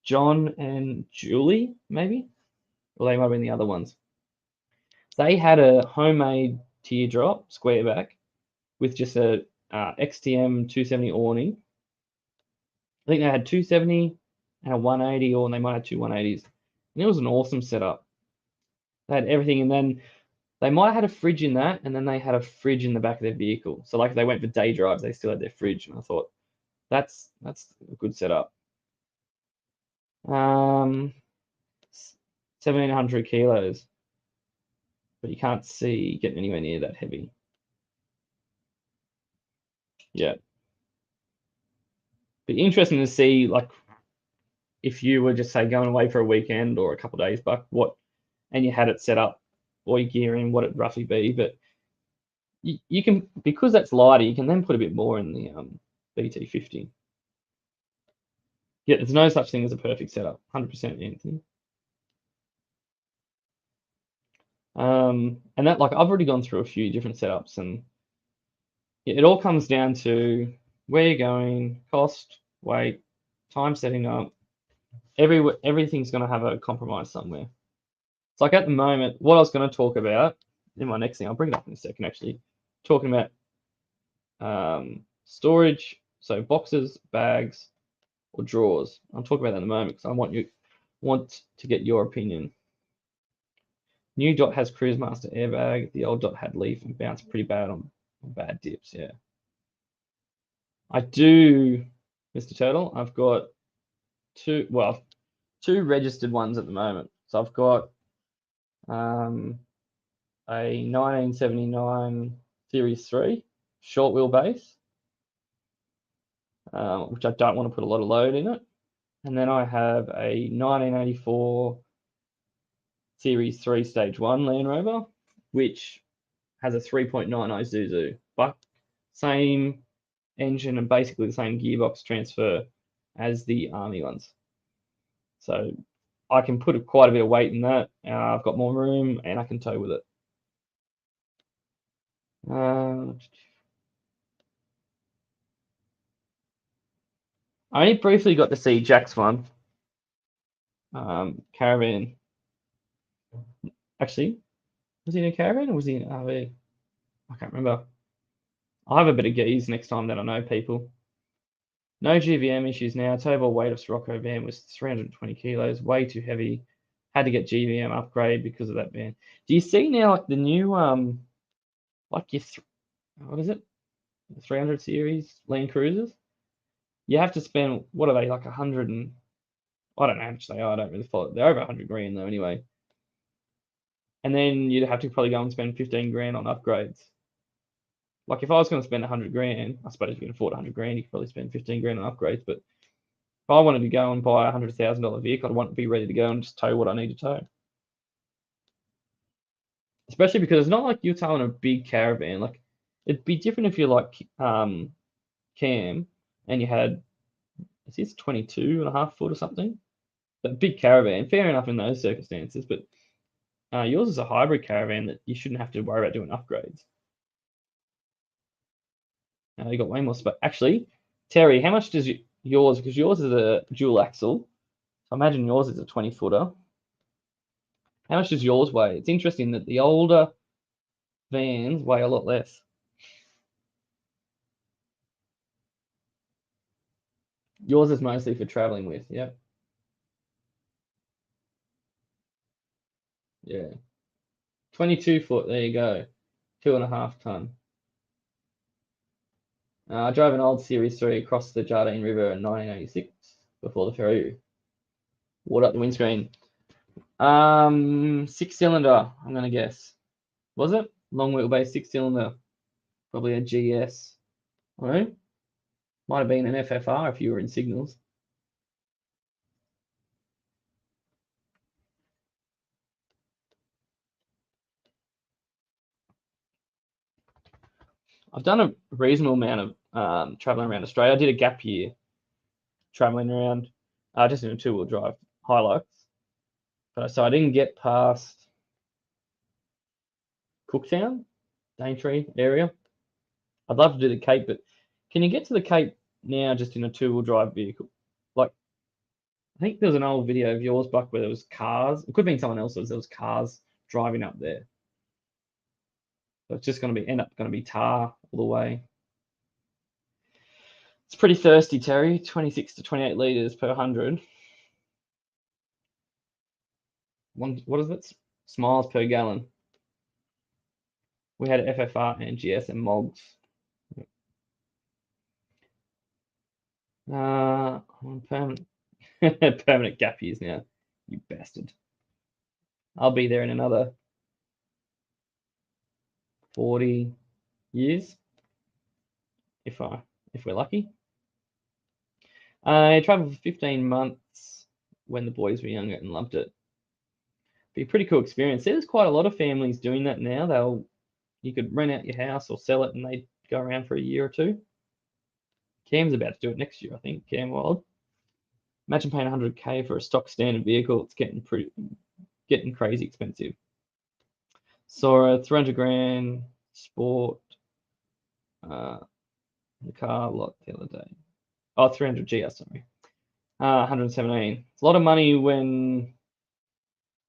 John and Julie, maybe, or they might have been the other ones. They had a homemade teardrop square back with just a XTM 270 awning. I think they had 270 and a 180, or they might have two 180s. And it was an awesome setup. They had everything, and then they might have had a fridge in that, and then they had a fridge in the back of their vehicle. So like if they went for day drives, they still had their fridge. And I thought, that's a good setup. 1,700 kilos, but you can't see getting anywhere near that heavy. Yeah. Be interesting to see, like, if you were just say going away for a weekend or a couple of days, but and you had it set up, all your gear in, what it'd roughly be. But you can, because that's lighter, you can then put a bit more in the BT50. Yeah, there's no such thing as a perfect setup, 100%, Anthony. And that, like, I've already gone through a few different setups, and it all comes down to where you're going, cost, weight, time setting up. Everything's going to have a compromise somewhere. It's like at the moment, what I was going to talk about in my next thing, I'll bring it up in a second actually, talking about storage, so boxes, bags, or drawers. I'll talk about that in a moment because I want to get your opinion. New Dot has Cruise Master airbag. The old Dot had Leaf and bounced pretty bad on bad dips. Yeah, I do, Mr. Turtle. I've got two registered ones at the moment. So I've got a 1979 Series 3 short wheelbase, which I don't want to put a lot of load in it. And then I have a 1984 Series 3 Stage 1 Land Rover, which has a 3.90 Isuzu, but same engine and basically the same gearbox transfer as the Army ones. So I can put quite a bit of weight in that. I've got more room and I can tow with it. I only briefly got to see Jack's one. Caravan. Actually, was he in a caravan or was he in an RV? I can't remember. I'll have a bit of geese next time that I know people. No GVM issues now. Total weight of Sirocco van was 320 kilos, way too heavy. Had to get GVM upgrade because of that van. Do you see now like the new like your what is it? The 300 series Land Cruisers? You have to spend what are they like 100 and I don't know how much they are. I don't really follow. They're over 100 grand though anyway. And then you'd have to probably go and spend 15 grand on upgrades. Like if I was going to spend 100 grand, I suppose if you can afford 100 grand, you could probably spend 15 grand on upgrades. But if I wanted to go and buy a $100,000 vehicle, I'd want to be ready to go and just tow what I need to tow. Especially because it's not like you're towing a big caravan. Like it'd be different if you're like Cam and you had is this 22.5 foot or something? That big caravan, fair enough in those circumstances, but yours is a hybrid caravan that you shouldn't have to worry about doing upgrades. You got way more space. Actually, Terry, how much does yours? Because yours is a dual axle. So I imagine yours is a 20-footer. How much does yours weigh? It's interesting that the older vans weigh a lot less. Yours is mostly for traveling with, yeah. Yeah. 22 foot, there you go. 2.5 ton. I drove an old Series 3 across the Jardine River in 1986 before the ferry watered up the windscreen. 6-cylinder, I'm gonna guess. Was it? Long wheelbase 6-cylinder. Probably a GS. All right. Might have been an FFR if you were in signals. I've done a reasonable amount of traveling around Australia. I did a gap year traveling around just in a two-wheel drive Hilux. But so I didn't get past Cooktown, Daintree area. I'd love to do the Cape, but can you get to the Cape now just in a two-wheel drive vehicle? Like, I think there was an old video of yours, Buck, where there was cars. It could have been someone else's. There was cars driving up there. So it's just going to be end up going to be tar all the way. It's pretty thirsty, Terry. 26 to 28 liters per 100. What is it? Smiles per gallon. We had FFR and GS and MOGs. Permanent permanent gap years now. You bastard. I'll be there in another 40 years if we're lucky. I traveled for 15 months when the boys were younger and loved it. Be a pretty cool experience. There's quite a lot of families doing that now. You could rent out your house or sell it and they'd go around for a year or two. Cam's about to do it next year, I think. Cam Wild. Imagine paying 100K for a stock standard vehicle. It's getting crazy expensive. Saw a 300 grand sport the car lot the other day. Oh, 300 GS, sorry. 117. It's a lot of money when,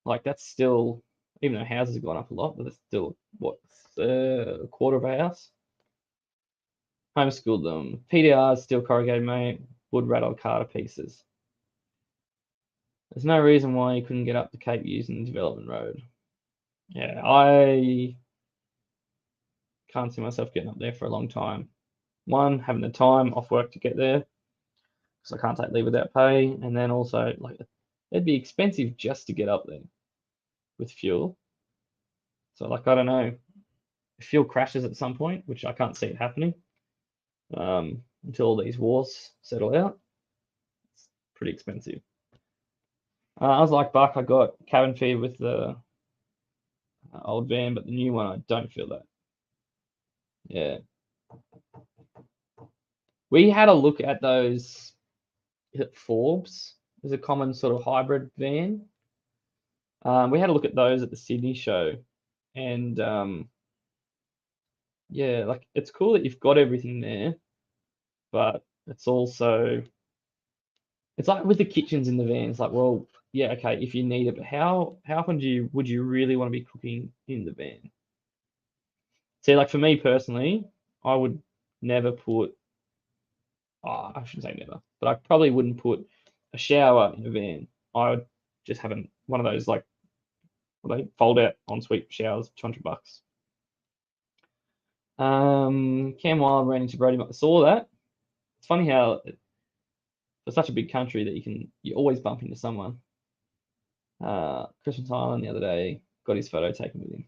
like, that's still, even though houses have gone up a lot, but it's still, what, a quarter of a house? Homeschooled them. PDR is still corrugated, mate. Would rattle car to pieces. There's no reason why you couldn't get up the Cape using the development road. Yeah, I can't see myself getting up there for a long time. One, having the time off work to get there, because I can't take leave without pay, and then also like it'd be expensive just to get up there with fuel. So like I don't know, if fuel crashes at some point, which I can't see it happening until all these wars settle out. It's pretty expensive. I was like Buck, I got cabin fever with the old van, but the new one I don't feel that. Yeah. We had a look at those. Is it Forbes? Is a common sort of hybrid van. We had a look at those at the Sydney show, and yeah, like it's cool that you've got everything there, but it's also It's like with the kitchens in the van. It's like, well, yeah, okay, if you need it, but how often would you really want to be cooking in the van? See, like for me personally, I would never put, oh, I shouldn't say never, but I probably wouldn't put a shower in a van. I would just have one of those like they fold out ensuite showers, $200. Cam Wild ran into Brody. I saw that. It's funny how for such a big country that you always bump into someone. Christmas Island the other day got his photo taken with him.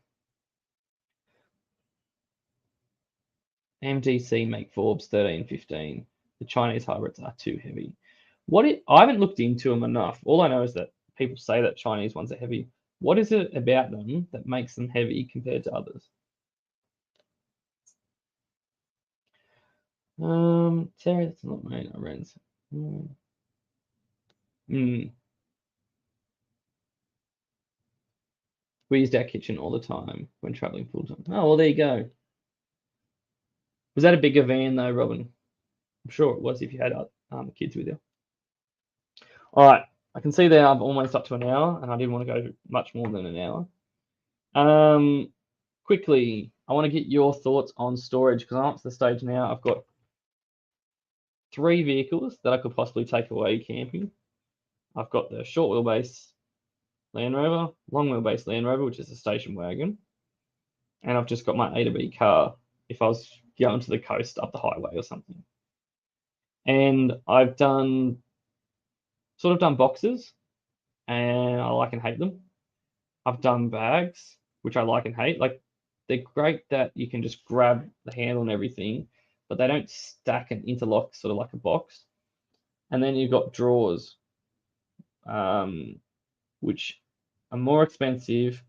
MDC make Forbes 13-15. The Chinese hybrids are too heavy. I haven't looked into them enough. All I know is that people say that Chinese ones are heavy. What is it about them that makes them heavy compared to others? Terry, that's not mine. I rents. We used our kitchen all the time when traveling full time. Oh, well, there you go. Was that a bigger van though, Robin? I'm sure it was if you had kids with you. All right, I can see that I'm almost up to an hour, and I didn't want to go much more than an hour. Quickly, I want to get your thoughts on storage because I'm up to the stage now. I've got 3 vehicles that I could possibly take away camping. I've got the short wheelbase Land Rover, long wheelbase Land Rover, which is a station wagon, and I've just got my A to B car if I was going to the coast up the highway or something. And I've done boxes, and I like and hate them. I've done bags, which I like and hate. Like they're great that you can just grab the handle and everything, but they don't stack and interlock sort of like a box. And then you've got drawers, which are more expensive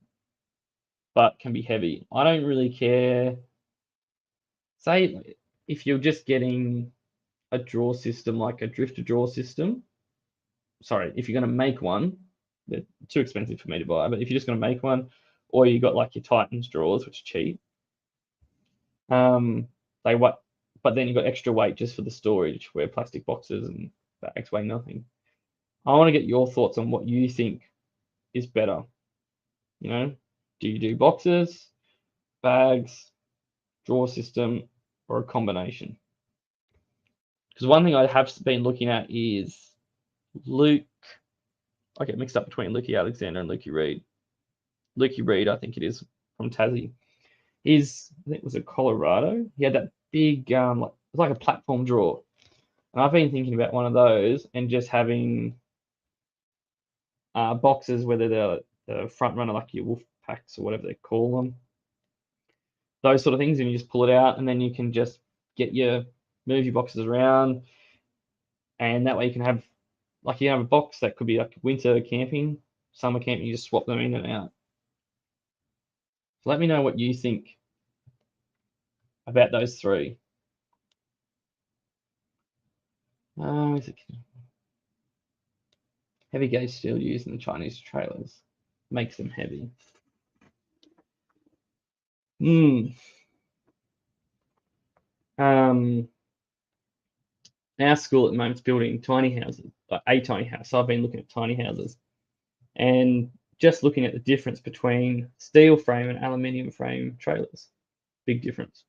but can be heavy. I don't really care. Say if you're just getting a drawer system like a drifter drawer system. Sorry, if you're going to make one, they're too expensive for me to buy. But if you're just going to make one, or you got like your Titans drawers, which are cheap, they what? But then you've got extra weight just for the storage, where plastic boxes and bags weigh nothing. I want to get your thoughts on what you think is better. You know, do you do boxes, bags, drawer system, or a combination? Because one thing I have been looking at is Luke. I get mixed up between Lukey Alexander and Lukey Reed. Lukey Reed, I think it is from Tassie. I think it was a Colorado. He had that big, like a platform drawer. And I've been thinking about one of those and just having boxes, whether they're the front runner, like your wolf packs or whatever they call them. Those sort of things, and you just pull it out, and then you can just move your boxes around, and that way you can have a box that could be like winter camping, summer camping. You just swap them in and out. So let me know what you think about those 3. Heavy gauge steel used in the Chinese trailers makes them heavy. Our school at the moment is building tiny houses, like a tiny house. So I've been looking at tiny houses and just looking at the difference between steel frame and aluminium frame trailers. Big difference.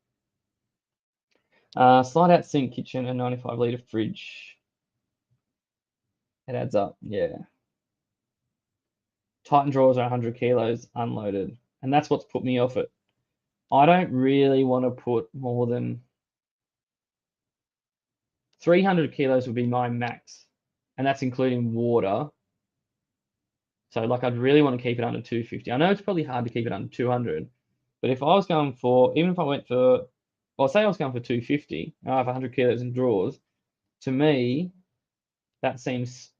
Slide out sink, kitchen, and 95-litre fridge. It adds up, yeah. Titan drawers are 100 kilos unloaded, and that's what's put me off it. I don't really want to put more than 300 kilos would be my max, and that's including water. So like I'd really want to keep it under 250. I know it's probably hard to keep it under 200, but if I was going for, even if I went for, well, say I was going for 250, and I have 100 kilos in drawers, to me, that seems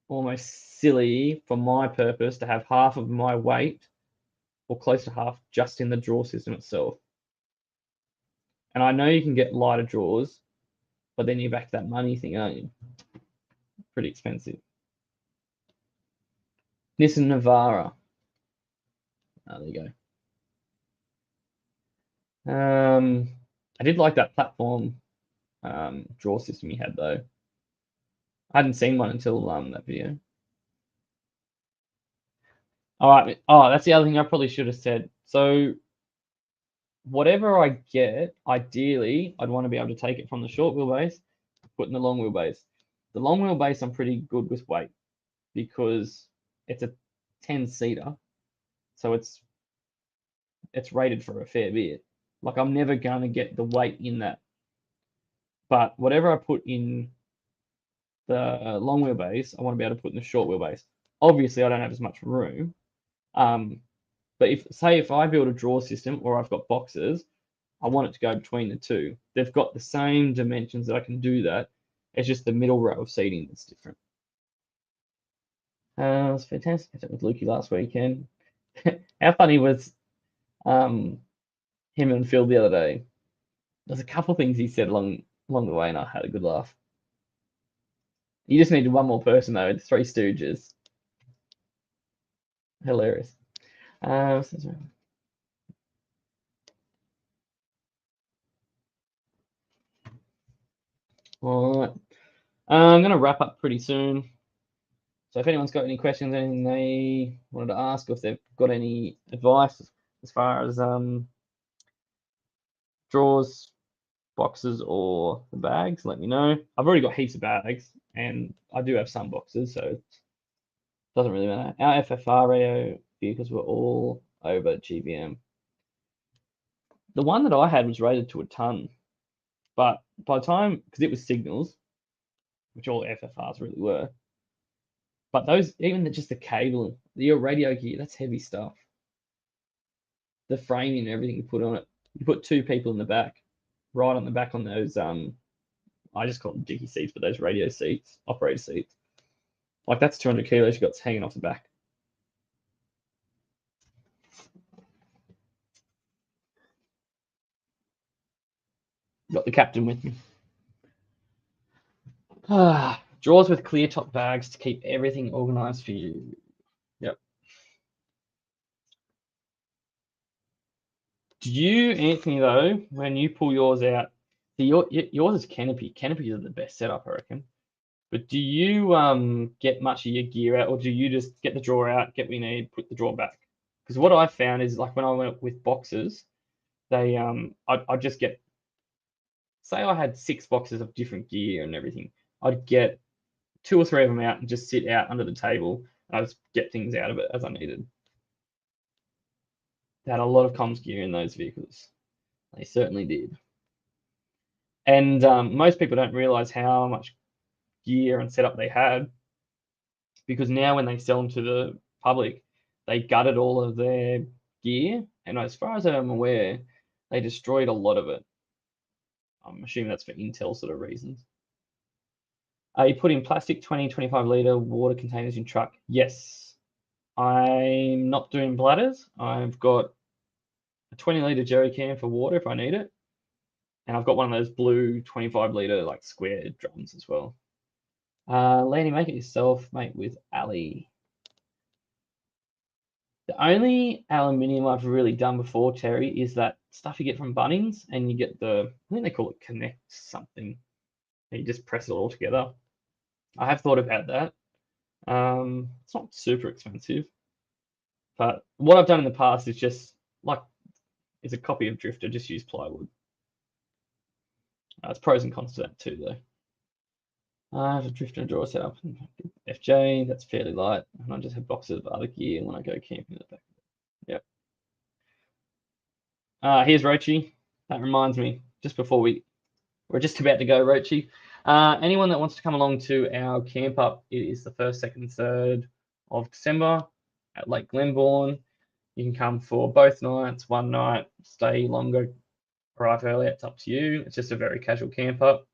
almost silly for my purpose to have half of my weight or close to half just in the drawer system itself. And I know you can get lighter drawers, but then you're back to that money thing, aren't you? Pretty expensive. Nissan Navara. Oh, there you go. I did like that platform drawer system you had though. I hadn't seen one until that video. All right. Oh, that's the other thing I probably should have said. So whatever I get, ideally, I'd want to be able to take it from the short wheelbase, put in the long wheelbase. The long wheelbase, I'm pretty good with weight because it's a 10-seater, so it's rated for a fair bit. Like I'm never going to get the weight in that. But whatever I put in the long wheelbase, I want to be able to put in the short wheelbase. Obviously, I don't have as much room. But if I build a draw system or I've got boxes, I want it to go between the two. They've got the same dimensions that I can do that. It's just the middle row of seating that's different. It was fantastic catching up with Lukey last weekend. How funny was him and Phil the other day? There's a couple things he said along the way, and I had a good laugh. You just needed one more person though. The Three Stooges. Hilarious. All right. I'm going to wrap up pretty soon. So if anyone's got any questions, anything they wanted to ask, or if they've got any advice as far as draws, boxes, or the bags, let me know. I've already got heaps of bags, and I do have some boxes, so it doesn't really matter. Our FFR radio vehicles were all over GBM. The one that I had was rated to a ton, but by the time, because it was signals, which all FFRs really were, but those, even just the cable, your radio gear, that's heavy stuff. The framing and everything you put on it, you put two people in the back, right on the back on those, I just call them dicky seats, but those radio seats, operator seats. Like that's 200 kilos you got hanging off the back. Got the captain with me. Drawers with clear top bags to keep everything organized for you. Yep. Do you, Anthony, though, when you pull yours out, yours is canopy. Canopies are the best setup, I reckon. But do you get much of your gear out, or do you just get the drawer out, get what you need, put the drawer back? Because what I found is like when I went with boxes, they I'd just get, say I had 6 boxes of different gear and everything. I'd get 2 or 3 of them out and just sit out under the table. I just get things out of it as I needed. They had a lot of comms gear in those vehicles. They certainly did. And most people don't realize how much gear and setup they had, because now when they sell them to the public, they gutted all of their gear. And as far as I'm aware, they destroyed a lot of it. I'm assuming that's for Intel sort of reasons. You put in plastic 20, 25 litre water containers in truck. Yes. I'm not doing bladders. I've got a 20 litre jerry can for water if I need it. And I've got one of those blue 25 litre like square drums as well. Lanny, make it yourself, mate, with Ali. The only aluminium I've really done before, Terry, is that stuff you get from Bunnings, and you get the, I think they call it Connect something. And you just press it all together. I have thought about that. It's not super expensive, but what I've done in the past is just like, it's a copy of Drifter, just use plywood. It's pros and cons to that too, though. I have a Drifter and drawer set up in FJ, that's fairly light, and I just have boxes of other gear when I go camping at the back. Yep. Here's Rochi. That reminds me, just before we're just about to go, Rochi. Anyone that wants to come along to our camp up, it is the 1st, 2nd, 3rd of December at Lake Glenbourne. You can come for both nights, one night, stay longer, arrive early, it's up to you. It's just a very casual camp up.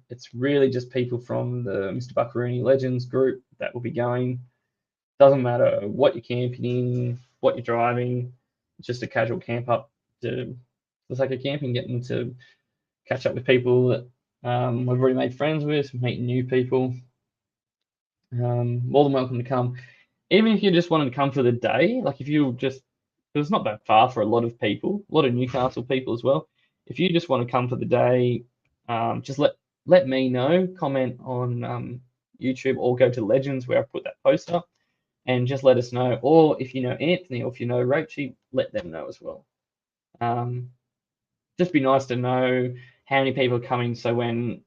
It's really just people from the Mr. Buckaroony Legends group that will be going. Doesn't matter what you're camping in, what you're driving, it's just a casual camp up to the sake of camping, getting to catch up with people that we've already made friends with, meeting new people. More than welcome to come. Even if you just wanted to come for the day, like if you just, it's not that far for a lot of people, a lot of Newcastle people as well. If you just want to come for the day, just let let me know, comment on YouTube or go to Legends where I put that post up and just let us know. Or if you know Anthony or if you know Rochi, let them know as well. Just be nice to know how many people are coming, so when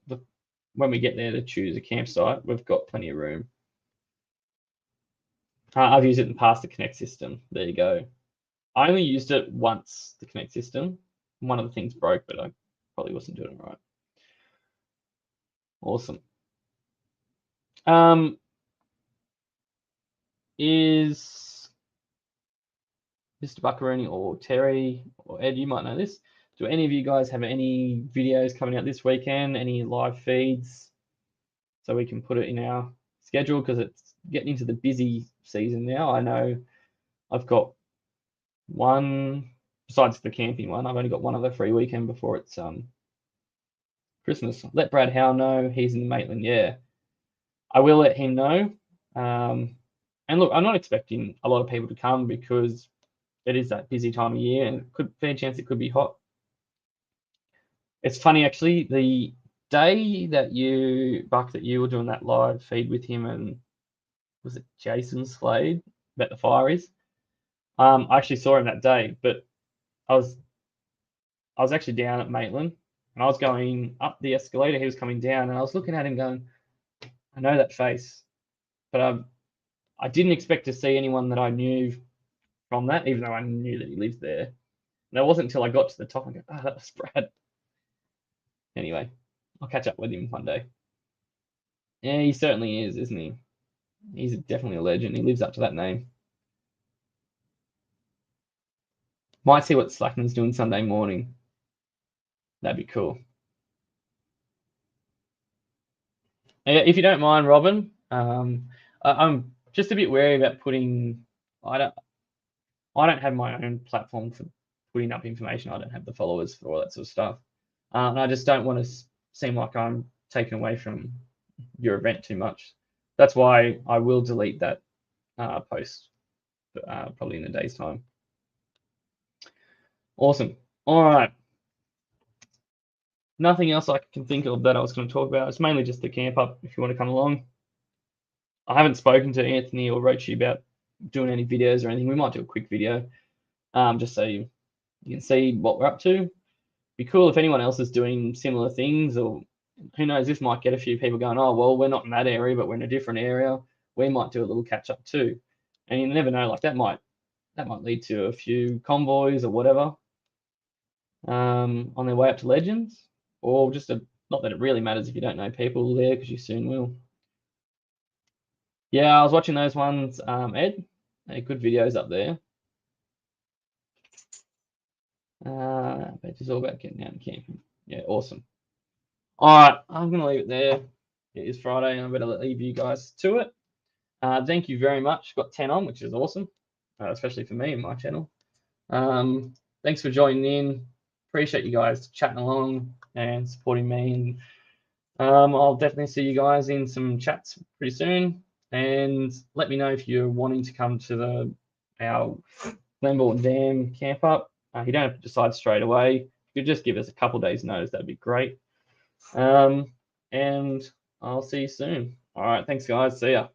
we get there to choose a campsite, we've got plenty of room. I've used it in the past, the Connect system. There you go. I only used it once, the Connect system. One of the things broke, but I probably wasn't doing it right. Awesome. Is Mr. Buckaroni or Terry or Ed, you might know this. Do any of you guys have any videos coming out this weekend? Any live feeds? So we can put it in our schedule, because it's getting into the busy season now. I know I've got one, besides the camping one, I've only got one other free weekend before it's Christmas. Let Brad Howe know, he's in Maitland. Yeah, I will let him know. And look, I'm not expecting a lot of people to come because it is that busy time of year, and fair chance it could be hot. It's funny actually, the day that you were doing that live feed with him, and was it Jason Slade about the fire is? I actually saw him that day, but I was actually down at Maitland, and I was going up the escalator. He was coming down, and I was looking at him going, I know that face, but I didn't expect to see anyone that I knew from that, even though I knew that he lives there. And it wasn't until I got to the top and go, oh, that was Brad. Anyway, I'll catch up with him one day. Yeah, he certainly is, isn't he? He's definitely a legend. He lives up to that name. Might see what Slackman's doing Sunday morning. That'd be cool. If you don't mind, Robin, I'm just a bit wary about putting. I don't have my own platform for putting up information. I don't have the followers for all that sort of stuff, and I just don't want to seem like I'm taking away from your event too much. That's why I will delete that post probably in a day's time. Awesome. All right. Nothing else I can think of that I was going to talk about. It's mainly just the camp up if you want to come along. I haven't spoken to Anthony or Rochi about doing any videos or anything. We might do a quick video just so you can see what we're up to. Be cool if anyone else is doing similar things, or who knows, this might get a few people going, oh, well, we're not in that area, but we're in a different area. We might do a little catch up too. And you never know, like that might lead to a few convoys or whatever on their way up to Legends, or just not that it really matters if you don't know people there, because you soon will. Yeah, I was watching those ones, Ed. Good videos up there. It's all about getting out and camping. Yeah, awesome. All right, I'm going to leave it there. It is Friday, and I better leave you guys to it. Thank you very much. Got 10 on, which is awesome, especially for me and my channel. Thanks for joining in. Appreciate you guys chatting along and supporting me. And I'll definitely see you guys in some chats pretty soon. And let me know if you're wanting to come to our Glenborn Dam camp up. You don't have to decide straight away. If you just give us a couple days notice, that'd be great. And I'll see you soon. All right, thanks guys. See ya.